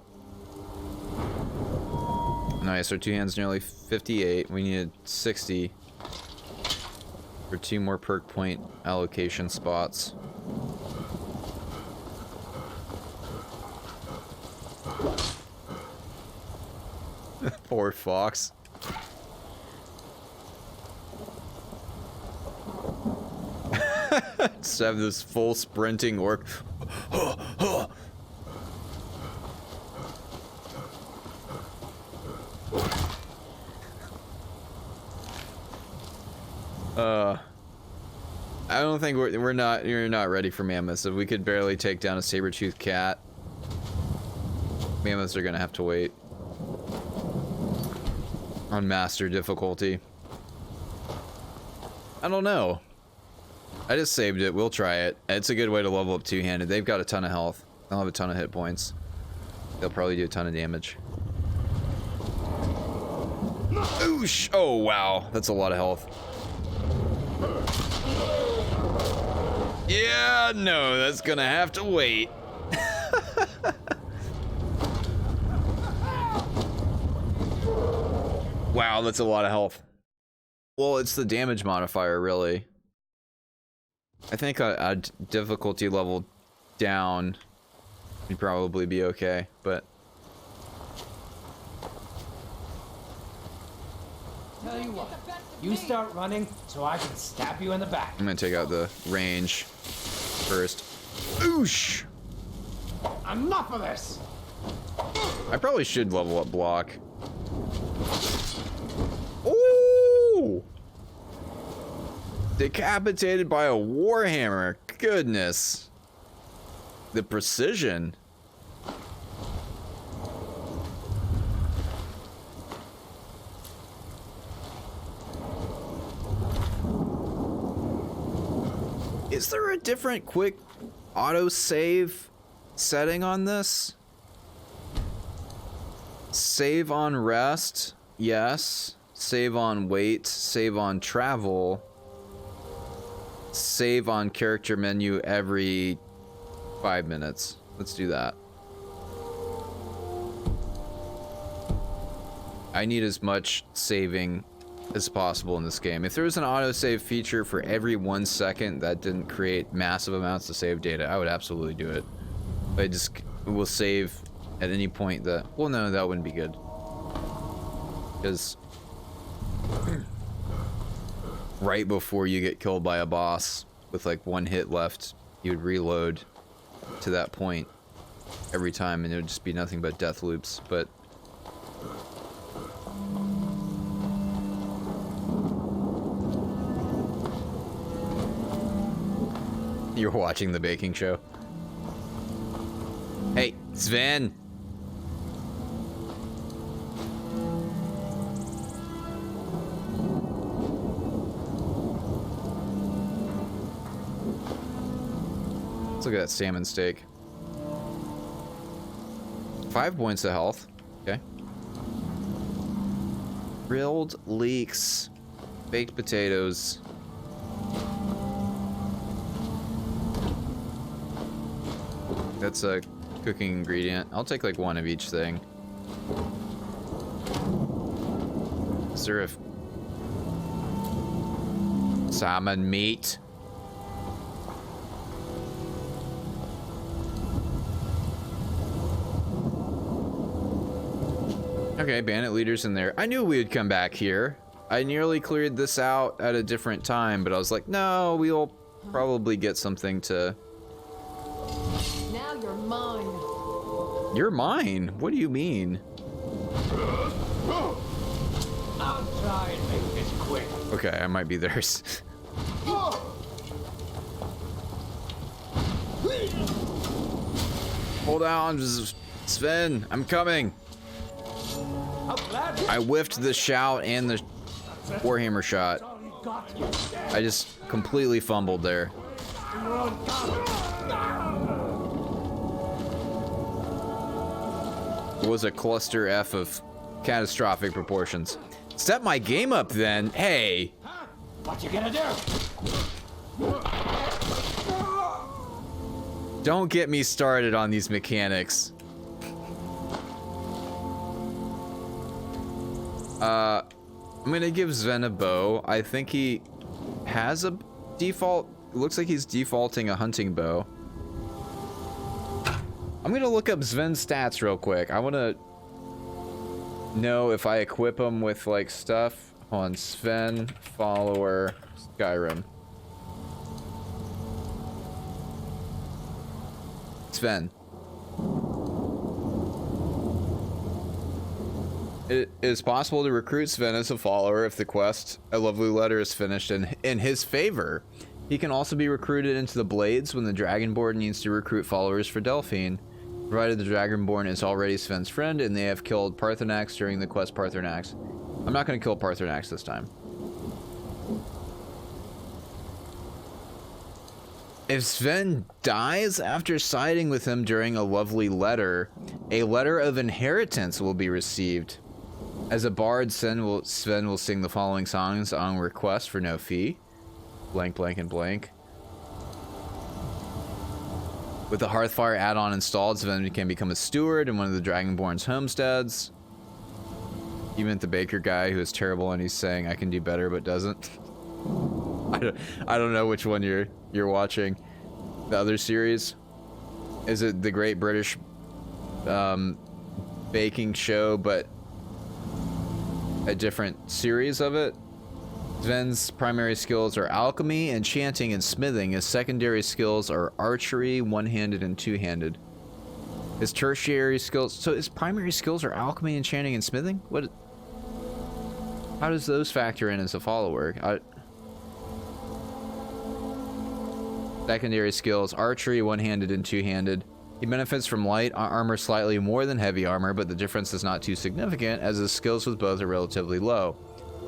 Nice, our 2 hands nearly 58. We needed 60 for 2 more perk point allocation spots. Poor fox. Just have this full sprinting orc. I don't think you're not ready for mammoths. If we could barely take down a saber-toothed cat, mammoths are gonna have to wait on master difficulty. I don't know. I just saved it. We'll try it. It's a good way to level up two-handed. They've got a ton of health. They'll have a ton of hit points. They'll probably do a ton of damage. Oosh! Oh, wow. That's a lot of health. Yeah, no, that's gonna have to wait. Wow, that's a lot of health. Well, it's the damage modifier, really. I think a difficulty level down would probably be okay, but... Tell you what, you start running so I can stab you in the back. I'm gonna take out the range first. Oosh! Enough of this! I probably should level up block. Ooh! Decapitated by a warhammer. Goodness. The precision. Is there a different quick auto-save setting on this? Save on rest, yes. Save on wait, save on travel. Save on character menu every 5 minutes. Let's do that. I need as much saving as possible in this game. If there was an autosave feature for every 1 second that didn't create massive amounts of save data, I would absolutely do it. But it will save at any point that... Well, no, that wouldn't be good. Because... right before you get killed by a boss with like 1 hit left, you would reload to that point every time and it would just be nothing but death loops. But you're watching the baking show. Hey, Sven. Let's look at that salmon steak. 5 points of health. Okay. Grilled leeks. Baked potatoes. that's a cooking ingredient. I'll take like one of each thing. Is there a salmon meat? Okay, bandit leader's in there. I knew we would come back here. I nearly cleared this out at a different time, but I was like, no, we'll probably get something to... Now you're mine. You're mine? What do you mean? I'll try and make this quick. Okay, I might be theirs. Hold on, Sven, I'm coming. I whiffed the shout and the Warhammer shot. I just completely fumbled there. It was a cluster F of catastrophic proportions. Step my game up then. Hey. What you gonna do? Don't get me started on these mechanics. I'm gonna give Sven a bow. I think he has a default. It looks like he's defaulting a hunting bow. I'm gonna look up Sven's stats real quick. I wanna know if I equip him with like stuff on Sven, follower, Skyrim. Sven. It is possible to recruit Sven as a follower if the quest, A Lovely Letter, is finished in his favor. He can also be recruited into the Blades when the Dragonborn needs to recruit followers for Delphine, provided the Dragonborn is already Sven's friend and they have killed Parthenax during the quest Parthenax. I'm not going to kill Parthenax this time. If Sven dies after siding with him during A Lovely Letter, a letter of inheritance will be received. As a bard, Sven will sing the following songs on request for no fee. Blank, blank, and blank. With the Hearthfire add-on installed, Sven can become a steward in one of the Dragonborn's homesteads. You meant the baker guy who is terrible and he's saying I can do better but doesn't. I don't know which one you're watching. The other series? Is it the Great British Baking Show, but a different series of it? Sven's primary skills are alchemy, enchanting, and smithing. His secondary skills are archery, one-handed, and two-handed. His tertiary skills... So his primary skills are alchemy, enchanting, and smithing? What? How does those factor in as a follower? Secondary skills, archery, one-handed, and two-handed. He benefits from light armor slightly more than heavy armor, but the difference is not too significant, as his skills with both are relatively low.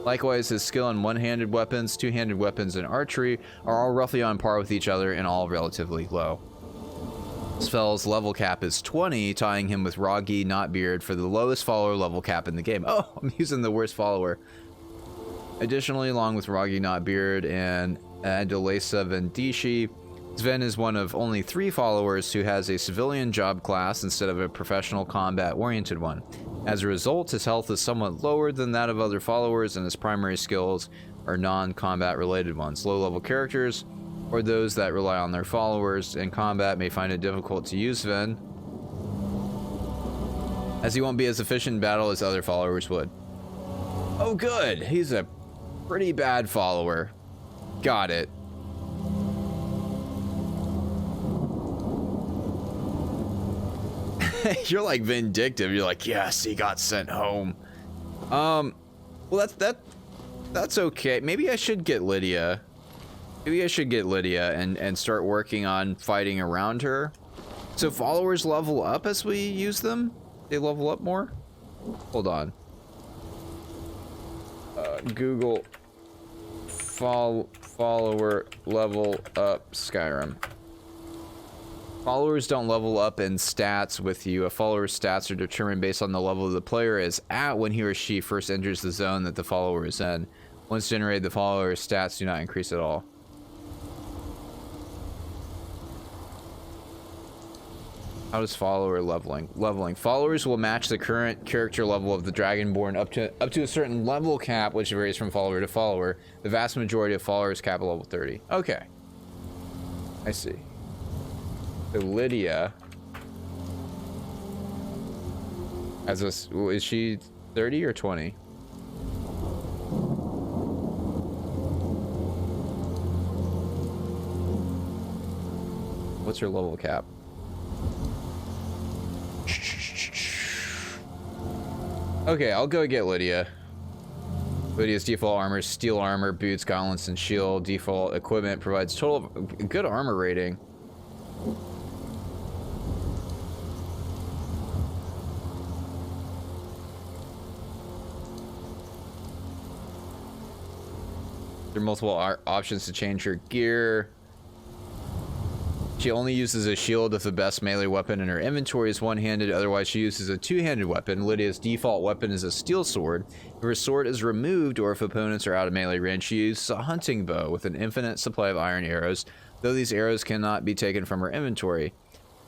Likewise, his skill in one-handed weapons, two-handed weapons, and archery are all roughly on par with each other and all relatively low. Svel's level cap is 20, tying him with Roggi Knotbeard for the lowest follower level cap in the game. Oh, I'm using the worst follower. Additionally, along with Roggi Knotbeard and Adolesa Vendishi, Sven is one of only 3 followers who has a civilian job class instead of a professional combat-oriented one. As a result, his health is somewhat lower than that of other followers, and his primary skills are non-combat related ones. Low-level characters, or those that rely on their followers in combat, may find it difficult to use Sven, as he won't be as efficient in battle as other followers would. Oh good, he's a pretty bad follower. Got it. You're like vindictive. You're like, yes, he got sent home. Well, that's okay. Maybe I should get Lydia. Maybe I should get Lydia and start working on fighting around her. So followers level up as we use them? They level up more? Hold on. Google follower level up Skyrim. Followers don't level up in stats with you. A follower's stats are determined based on the level the player is at when he or she first enters the zone that the follower is in. Once generated, the follower's stats do not increase at all. How does follower leveling? Followers will match the current character level of the Dragonborn up to a certain level cap, which varies from follower to follower. The vast majority of followers cap at level 30. Okay. I see. So Lydia has a, is she 30 or 20? What's her level cap? Okay, I'll go get Lydia. Lydia's default armor is steel armor, boots, gauntlets, and shield. Default equipment provides total good armor rating. There are multiple options to change her gear. She only uses a shield if the best melee weapon in her inventory is one-handed, otherwise she uses a two-handed weapon. Lydia's default weapon is a steel sword. If her sword is removed or if opponents are out of melee range, she uses a hunting bow with an infinite supply of iron arrows, though these arrows cannot be taken from her inventory.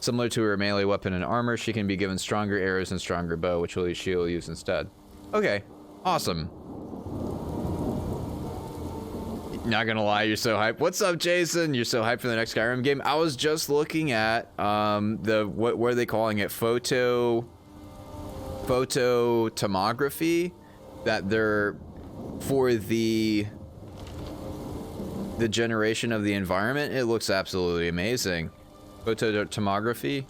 Similar to her melee weapon and armor, she can be given stronger arrows and stronger bow, which she will use instead. Okay, awesome. Not gonna lie, you're so hyped. What's up, Jason? You're so hyped for the next Skyrim game. I was just looking at what are they calling it? Phototomography, that they're for the generation of the environment. It looks absolutely amazing. Phototomography.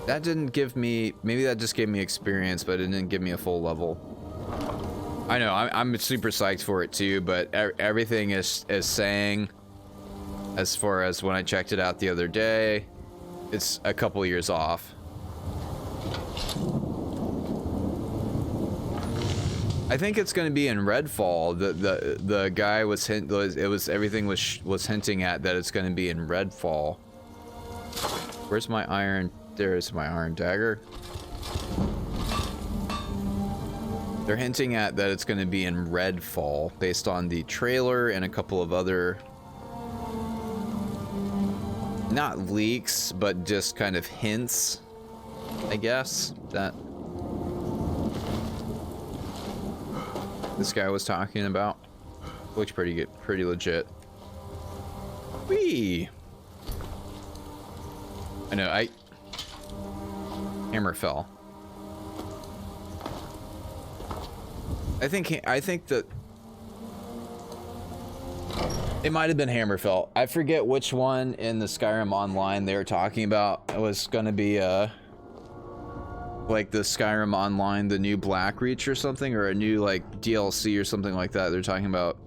That didn't give me, maybe that just gave me experience, but it didn't give me a full level. I know, I'm super psyched for it too, but everything is saying, as far as when I checked it out the other day, it's a couple years off. I think it's going to be in Redfall. The guy was everything was hinting at that it's going to be in Redfall. Where's my iron? There's my iron dagger. They're hinting at that it's going to be in Redfall based on the trailer and a couple of other, not leaks, but just kind of hints, I guess, that this guy was talking about. Looks pretty good, pretty legit. Whee! I know, Hammer fell. I think that it might have been Hammerfell. I forget which one in the Skyrim Online they were talking about. It was gonna be like the Skyrim Online, the new Blackreach or something, or a new like DLC or something like that. They're talking about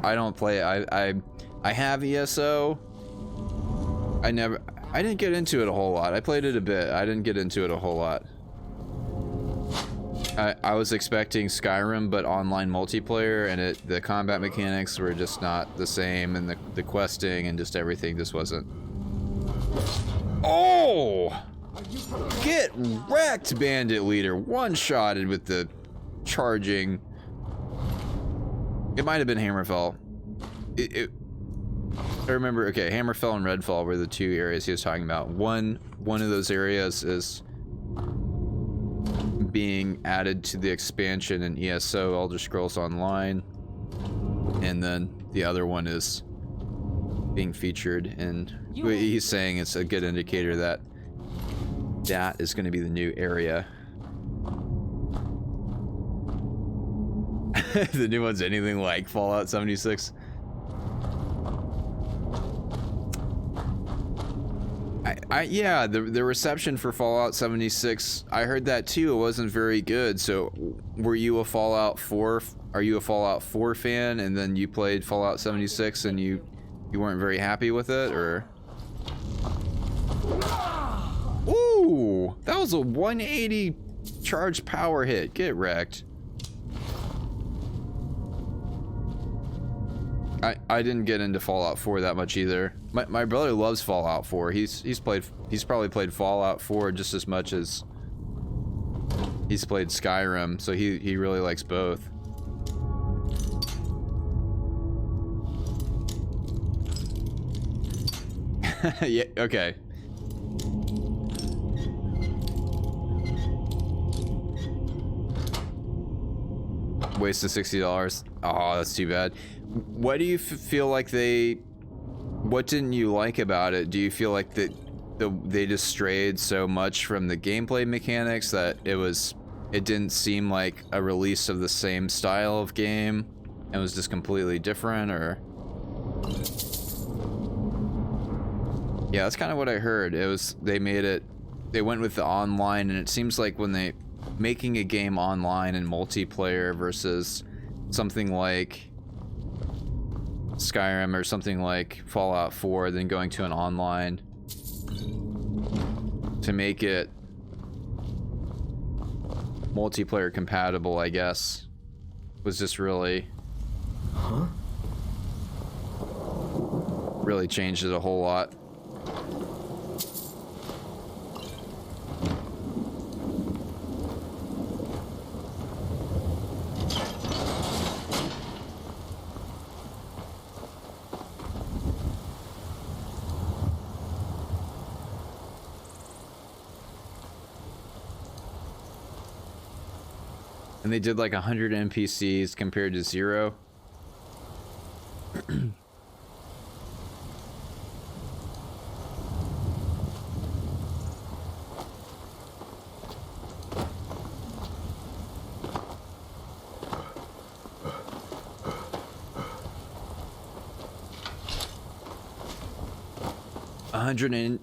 I don't play. I have ESO. I didn't get into it a whole lot. I played it a bit. I didn't get into it a whole lot. I was expecting Skyrim, but online multiplayer, and the combat mechanics were just not the same, and the questing and just everything just wasn't. Oh! Get wrecked, Bandit Leader. One-shotted with the charging. It might have been Hammerfell. I remember, okay, Hammerfell and Redfall were the two areas he was talking about. One of those areas is being added to the expansion in ESO, Elder Scrolls Online, and then the other one is being featured, and he's saying it's a good indicator that that is going to be the new area. The new one's anything like Fallout 76. Yeah, the reception for Fallout 76, I heard that too. It wasn't very good. So, were you a Fallout 4? Are you a Fallout 4 fan, and then you played Fallout 76 and you weren't very happy with it, or? Ooh, that was a 180 charge power hit. Get wrecked. I didn't get into Fallout 4 that much either. My brother loves Fallout 4. He's probably played Fallout 4 just as much as he's played Skyrim, so he really likes both. Yeah, okay. Wasted $60. Oh, that's too bad. What do you feel like what didn't you like about it? Do you feel like that they just strayed so much from the gameplay mechanics that it didn't seem like a release of the same style of game and was just completely different, or? Yeah, that's kind of what I heard. They went with the online, and it seems like when making a game online and multiplayer versus something like Skyrim or something like Fallout 4, then going to an online to make it multiplayer compatible, I guess, was just really changed it a whole lot. And they did like 100 NPCs compared to 0.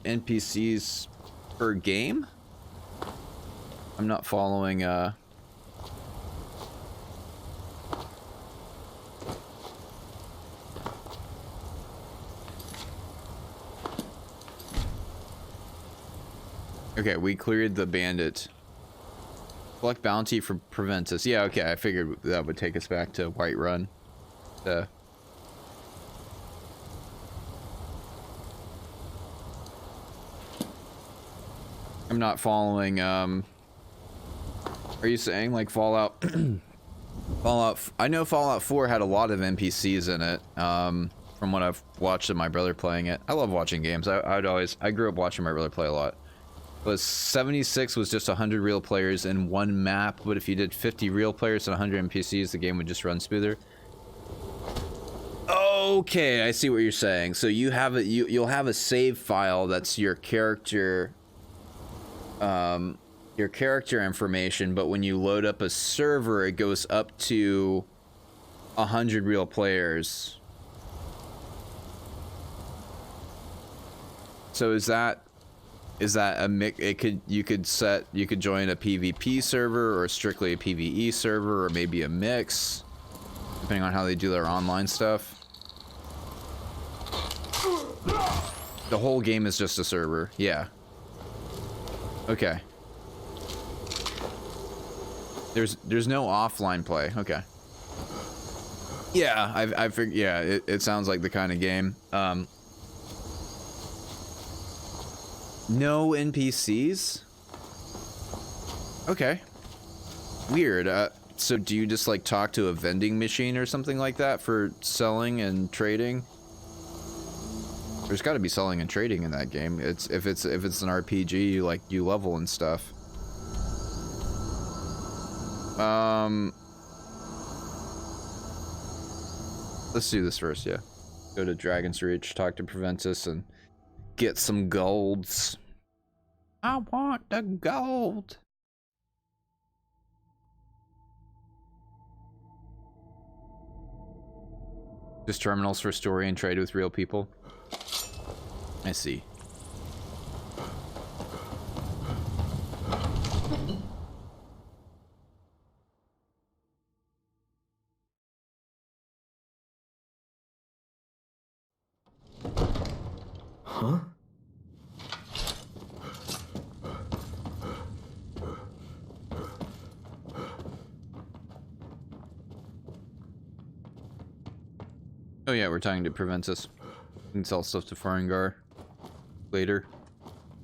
NPCs per game? I'm not following Okay, we cleared the bandit. Collect bounty for Preventus. Yeah, okay, I figured that would take us back to Whiterun. I'm not following, are you saying like Fallout? I know Fallout 4 had a lot of NPCs in it, from what I've watched of my brother playing it. I love watching games. I grew up watching my brother play a lot. But 76 was just 100 real players in one map, but if you did 50 real players and 100 NPCs, the game would just run smoother. Okay, I see what you're saying. So you have you'll have a save file that's your character information, but when you load up a server, it goes up to 100 real players. So is that a mix? You could join a PvP server or strictly a PvE server, or maybe a mix, depending on how they do their online stuff. The whole game is just a server. Yeah. Okay. There's no offline play. Okay. Yeah, I figured. Yeah, it sounds like the kind of game. No NPCs? Okay. Weird. So do you just like talk to a vending machine or something like that for selling and trading? There's got to be selling and trading in that game. If it's an RPG, you level and stuff. Let's do this first, yeah. Go to Dragon's Reach, talk to Preventus, and get some golds. I want the gold. Just terminals for story and trade with real people. I see. Huh? Oh yeah, we're talking to Preventus. We can sell stuff to Farengar later.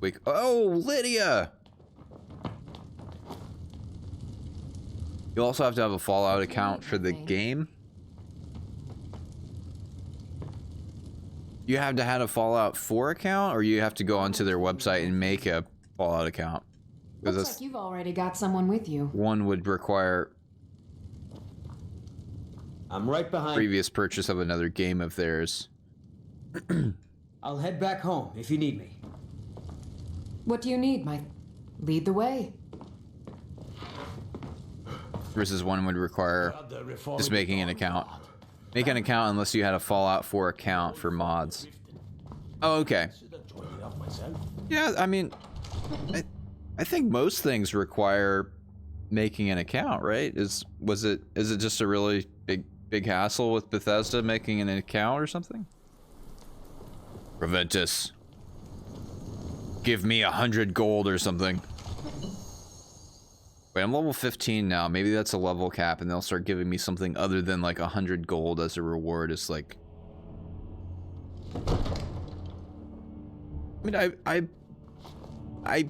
Wake. Oh, Lydia! You also have to have a Fallout account for the game. You have to have a Fallout 4 account, or you have to go onto their website and make a Fallout account? Looks like you've already got someone with you. One would require I'm right behind. Previous purchase of another game of theirs. I'll head back home if you need me. What do you need, Mike? Lead the way. Versus one would require just making an account. Make an account unless you had a Fallout 4 account for mods. Oh, okay. Yeah, I mean, I think most things require making an account, right? Is it just a really big hassle with Bethesda making an account or something? Preventus, give me 100 gold or something. Wait, I'm level 15 now. Maybe that's a level cap, and they'll start giving me something other than like 100 gold as a reward. It's like, I mean, I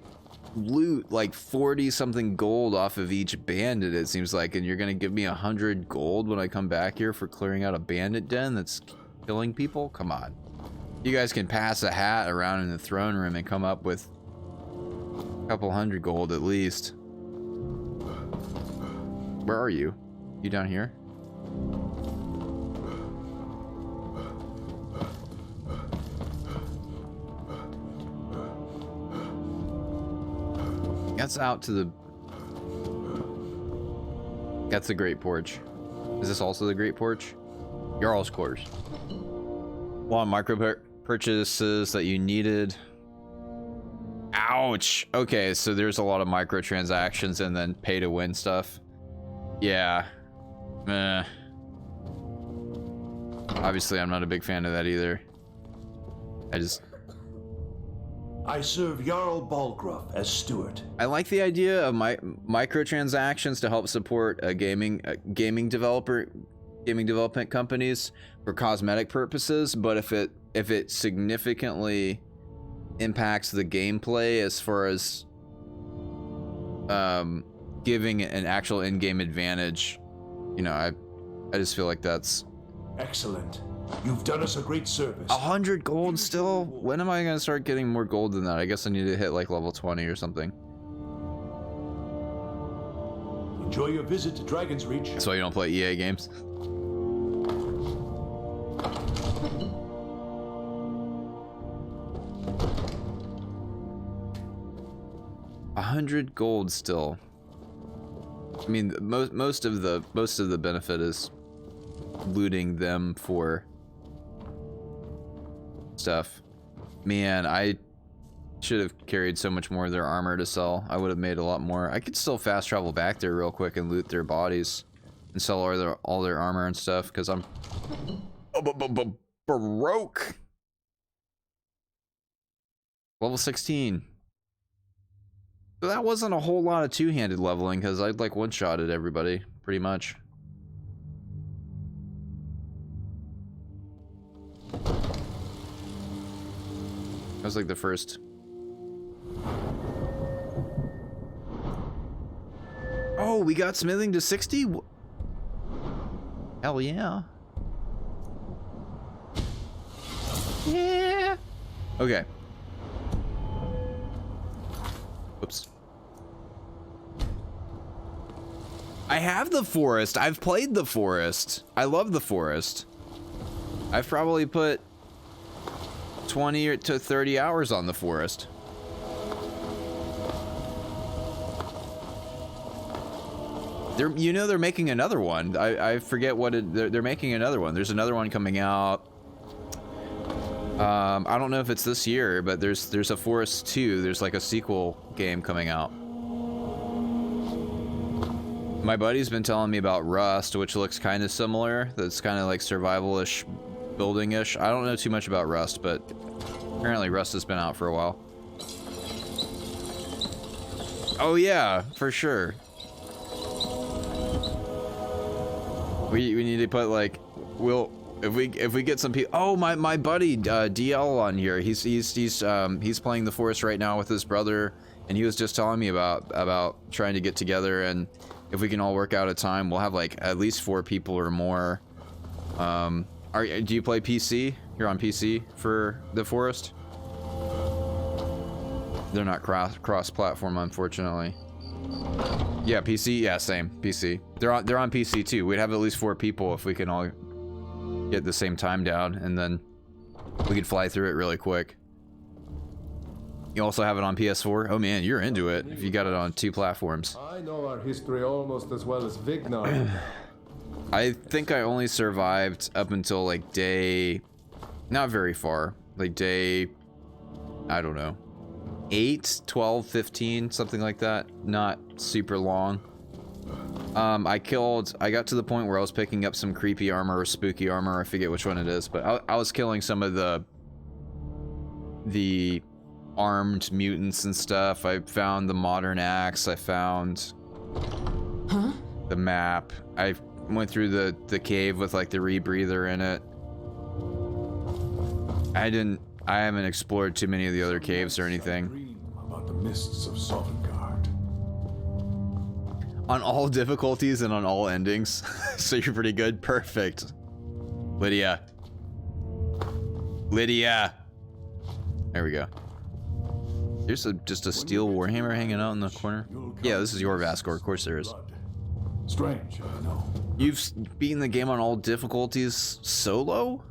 loot like 40 something gold off of each bandit, it seems like, and you're gonna give me 100 gold when I come back here for clearing out a bandit den that's killing people? Come on. You guys can pass a hat around in the throne room and come up with a couple hundred gold at least. Where are you? You down here? That's out to the... That's the Great Porch. Is this also the Great Porch? Jarl's Quarters. A lot of micro purchases that you needed. Ouch! Okay, so there's a lot of microtransactions and then pay to win stuff. Yeah. Obviously, I'm not a big fan of that either. I serve Jarl Balgruuf as steward. I like the idea of microtransactions to help support a gaming development companies for cosmetic purposes, but if it significantly impacts the gameplay as far as giving an actual in-game advantage, you know, I just feel like that's excellent. You've done us a great service. 100 gold still? When am I gonna start getting more gold than that? I guess I need to hit like level 20 or something. Enjoy your visit to Dragon's Reach. That's why you don't play EA games. $100 gold still. I mean, most of the benefit is looting them for stuff. Man, I should have carried so much more of their armor to sell. I would have made a lot more. I could still fast travel back there real quick and loot their bodies and sell all their armor and stuff, because I'm broke. Level 16. So that wasn't a whole lot of two-handed leveling, because I'd like one-shotted everybody, pretty much. That was like the first. Oh, we got smithing to 60? Hell yeah. Yeah. Okay. Oops. I have the forest. I've played the forest. I love the forest. I've probably put 20 to 30 hours on the forest. They're making another one. I forget what they're making another one. There's another one coming out. I don't know if it's this year, but there's a Forest 2. There's like a sequel game coming out. My buddy's been telling me about Rust, which looks kind of similar. That's kind of like survival-ish, building-ish. I don't know too much about Rust, but apparently Rust has been out for a while. Oh yeah, for sure. We need to put like, if we get some people. Oh, my buddy DL on here. He's playing the Forest right now with his brother, and he was just telling me about trying to get together, and if we can all work out a time, we'll have like at least 4 people or more. Do you play PC? You're on PC for the forest? They're not cross-platform, unfortunately. Yeah, PC. Yeah, same PC. They're on PC too. We'd have at least 4 people if we can all get the same time down, and then we could fly through it really quick. You also have it on PS4. Oh man, you're into it. If you got it on 2 platforms. I know our history almost as well as Vignar. I think I only survived up until like day, not very far, like day, I don't know, 8, 12, 15, something like that. Not super long. I got to the point where I was picking up some creepy armor or spooky armor. I forget which one it is, but I was killing some of the armed mutants and stuff. I found the modern axe. I found the map. I went through the cave with like the rebreather in it. I haven't explored too many of the other caves or anything. About the mists of Sovngarde. On all difficulties and on all endings. So you're pretty good. Perfect. Lydia. There we go. There's just a steel warhammer hanging out in the corner. Yeah, this is your Vascor. Of course there is. Strange, I know. You've beaten the game on all difficulties solo?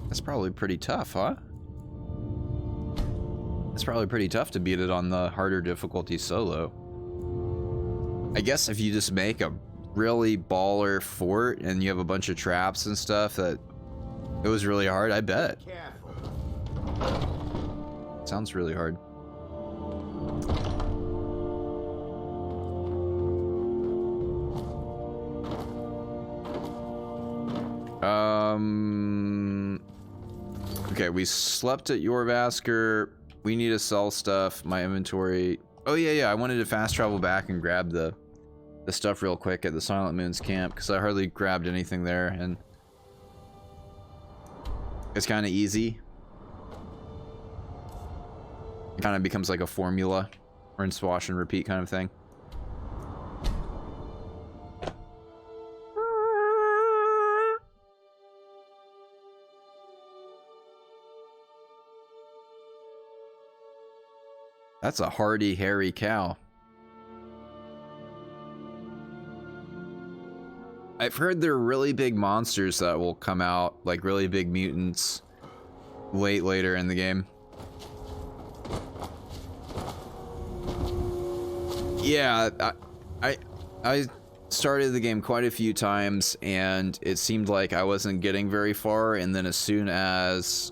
That's probably pretty tough, huh? It's probably pretty tough to beat it on the harder difficulty solo. I guess if you just make a really baller fort and you have a bunch of traps and stuff, that it was really hard, I bet. Sounds really hard. Okay, we slept at Jorvaskr. We need to sell stuff. My inventory. Oh yeah, I wanted to fast travel back and grab the stuff real quick at the Silent Moons camp because I hardly grabbed anything there, and it's kind of easy. It kind of becomes like a formula, rinse, wash, and repeat kind of thing. That's a hardy, hairy cow. I've heard there are really big monsters that will come out, like really big mutants, later in the game. Yeah, I started the game quite a few times, and it seemed like I wasn't getting very far, and then as soon as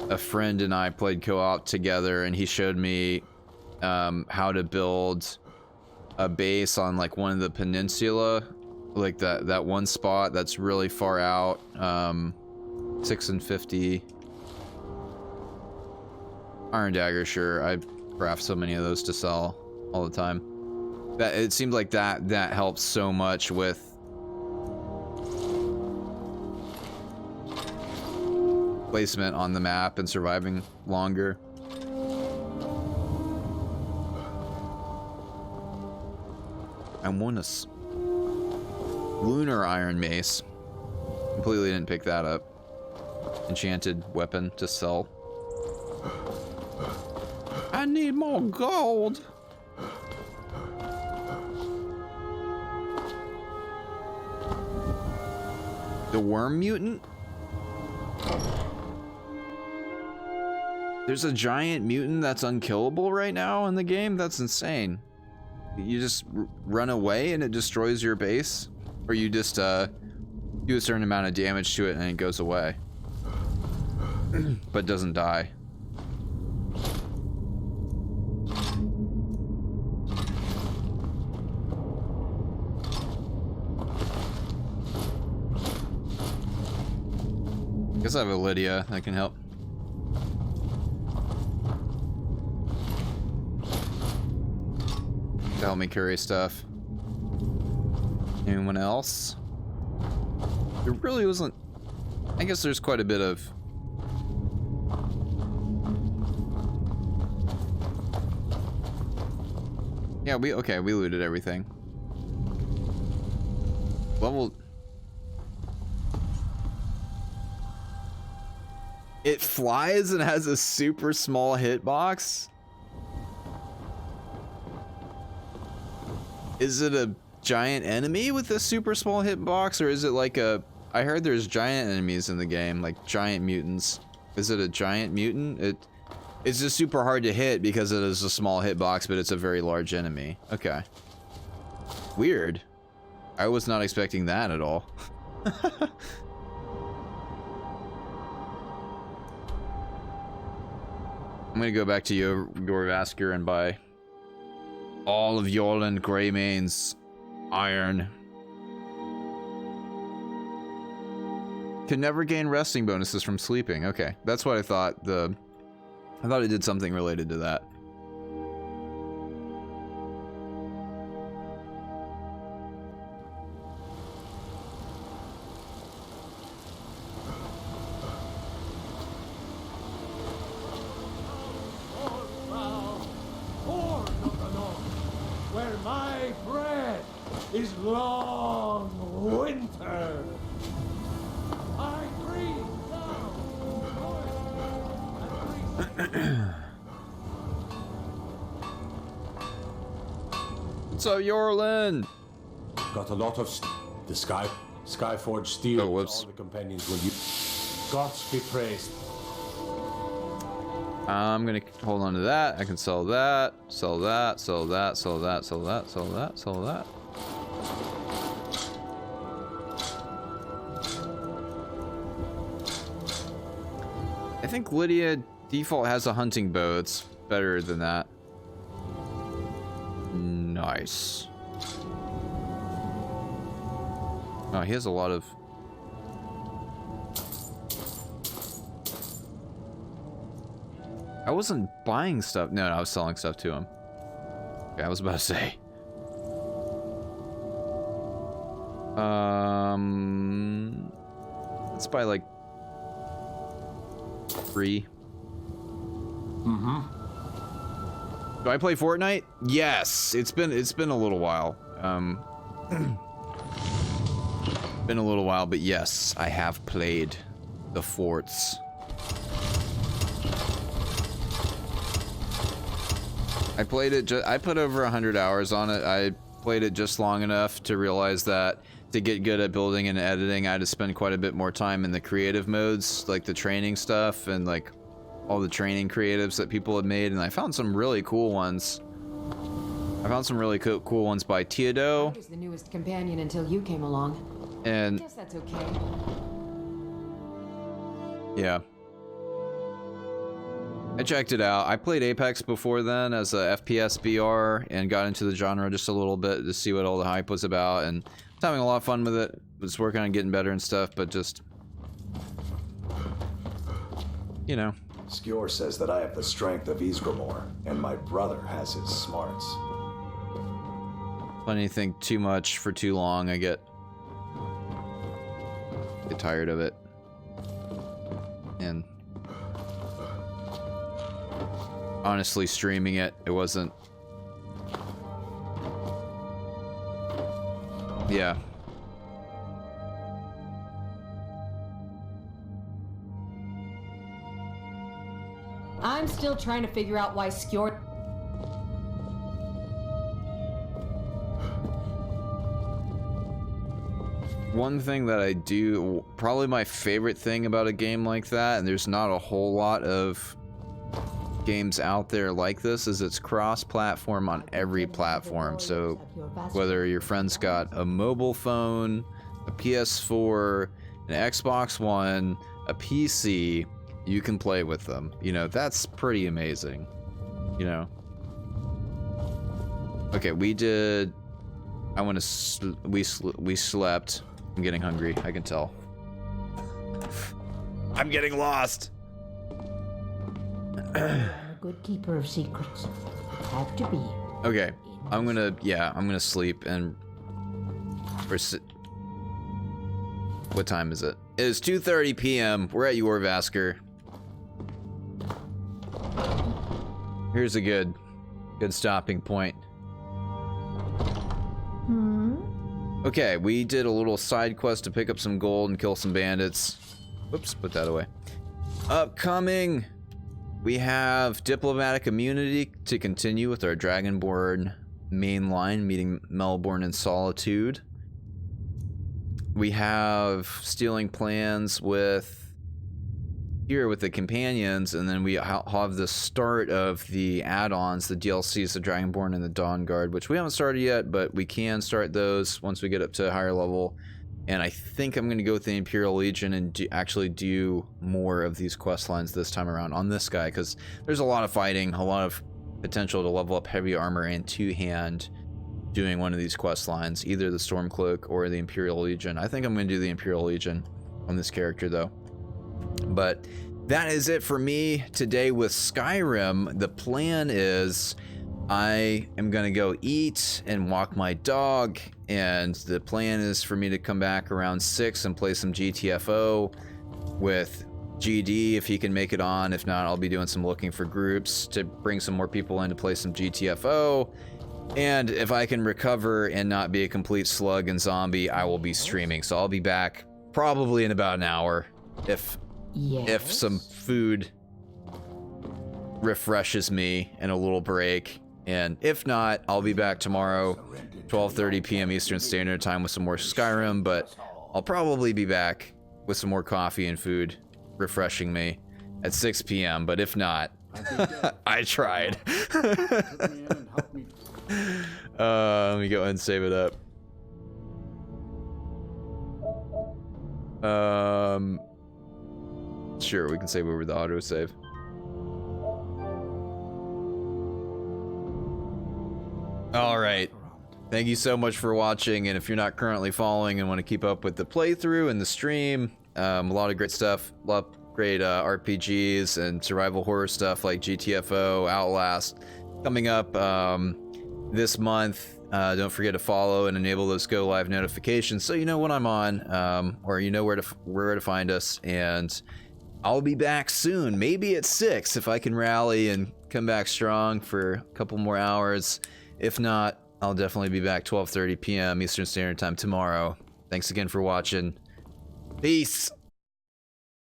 a friend and I played co-op together, and he showed me how to build a base on like one of the peninsula, like that one spot that's really far out, 6 and 50. Iron Dagger, sure. I craft so many of those to sell all the time. That it seemed like that helps so much with placement on the map and surviving longer. I want a lunar iron mace. Completely didn't pick that up. Enchanted weapon to sell. I need more gold. The worm mutant? There's a giant mutant that's unkillable right now in the game? That's insane. You just run away and it destroys your base? Or you just do a certain amount of damage to it and it goes away. But doesn't die. Guess I have a Lydia that can help. To help me carry stuff. Anyone else? There really wasn't. I guess there's quite a bit of. Yeah, we looted everything. Level... It flies and has a super small hitbox? Is it a giant enemy with a super small hitbox, or is it like a... I heard there's giant enemies in the game, like giant mutants. Is it a giant mutant? It's just super hard to hit because it is a small hitbox, but it's a very large enemy. Okay. Weird. I was not expecting that at all. I'm gonna go back to Yorvaskr and buy all of Yorland Greymane's iron. Can never gain resting bonuses from sleeping. Okay, that's what I thought. I thought it did something related to that. Where my bread is long winter. I breathe So Yorland got a lot of the Skyforge steel. Oh, whoops. All the companions will use. Gods be praised. I'm gonna hold on to that. I can sell that, sell that, sell that, sell that, sell that, sell that, sell that. I think Lydia default has a hunting bow. It's better than that. Nice. Oh, he has a lot of... I wasn't buying stuff. No, I was selling stuff to him. Okay, I was about to say. Let's buy like 3. Do I play Fortnite? Yes. It's been a little while. Been a little while, but yes, I have played the forts. I played it, I put over 100 hours on it. I played it just long enough to realize that to get good at building and editing, I had to spend quite a bit more time in the creative modes, like the training stuff and like all the training creatives that people had made, and I found some really cool ones. I found some really cool ones by Teodo. I was the newest companion until you came along. And I guess that's okay. Yeah. I checked it out. I played Apex before then as a FPS BR and got into the genre just a little bit to see what all the hype was about, and I was having a lot of fun with it. Was working on getting better and stuff, but just, you know. Skjor says that I have the strength of Ysgramor, and my brother has his smarts. When you think too much for too long, I get tired of it. And honestly, streaming it wasn't... Yeah. I'm still trying to figure out why Skjor... One thing that I do, probably my favorite thing about a game like that, and there's not a whole lot of games out there like this, is it's cross-platform on every platform. So whether your friend's got a mobile phone, a PS4, an Xbox One, a PC, you can play with them. You know, that's pretty amazing. You know. Okay, we did... I want to... We slept. I'm getting hungry, I can tell. I'm getting lost! I'm a good keeper of secrets. Have to be. Okay, I'm gonna sleep and... What time is it? It is 2:30 p.m. We're at Yorvaskr. Here's a good stopping point. Okay, we did a little side quest to pick up some gold and kill some bandits. Whoops, put that away. Upcoming, we have diplomatic immunity to continue with our Dragonborn main line, meeting Melbourne in Solitude. We have stealing plans with the companions, and then we have the start of the add-ons, the DLCs, the Dragonborn and the Dawn Guard, which we haven't started yet, but we can start those once we get up to a higher level. And I think I'm going to go with the Imperial Legion and actually do more of these quest lines this time around on this guy, because there's a lot of fighting, a lot of potential to level up heavy armor and two-hand doing one of these quest lines, either the Stormcloak or the Imperial Legion. I think I'm going to do the Imperial Legion on this character, though. But that is it for me today with Skyrim. The plan is I am going to go eat and walk my dog, and the plan is for me to come back around 6 and play some GTFO with GD if he can make it on. If not, I'll be doing some looking for groups to bring some more people in to play some GTFO. And if I can recover and not be a complete slug and zombie, I will be streaming. So I'll be back probably in about an hour if some food refreshes me in a little break. And if not, I'll be back tomorrow, 12:30 p.m. Eastern Standard Time with some more Skyrim, but I'll probably be back with some more coffee and food refreshing me at 6 p.m. But if not, I tried. Let me go ahead and save it up. Sure, we can save over the autosave. All right. Thank you so much for watching, and if you're not currently following and want to keep up with the playthrough and the stream, a lot of great stuff, a lot of great RPGs and survival horror stuff like GTFO, Outlast coming up this month. Don't forget to follow and enable those go live notifications so you know when I'm on, or you know where to find us. And I'll be back soon, maybe at 6 if I can rally and come back strong for a couple more hours. If not, I'll definitely be back 12:30 p.m. Eastern Standard Time tomorrow. Thanks again for watching. Peace.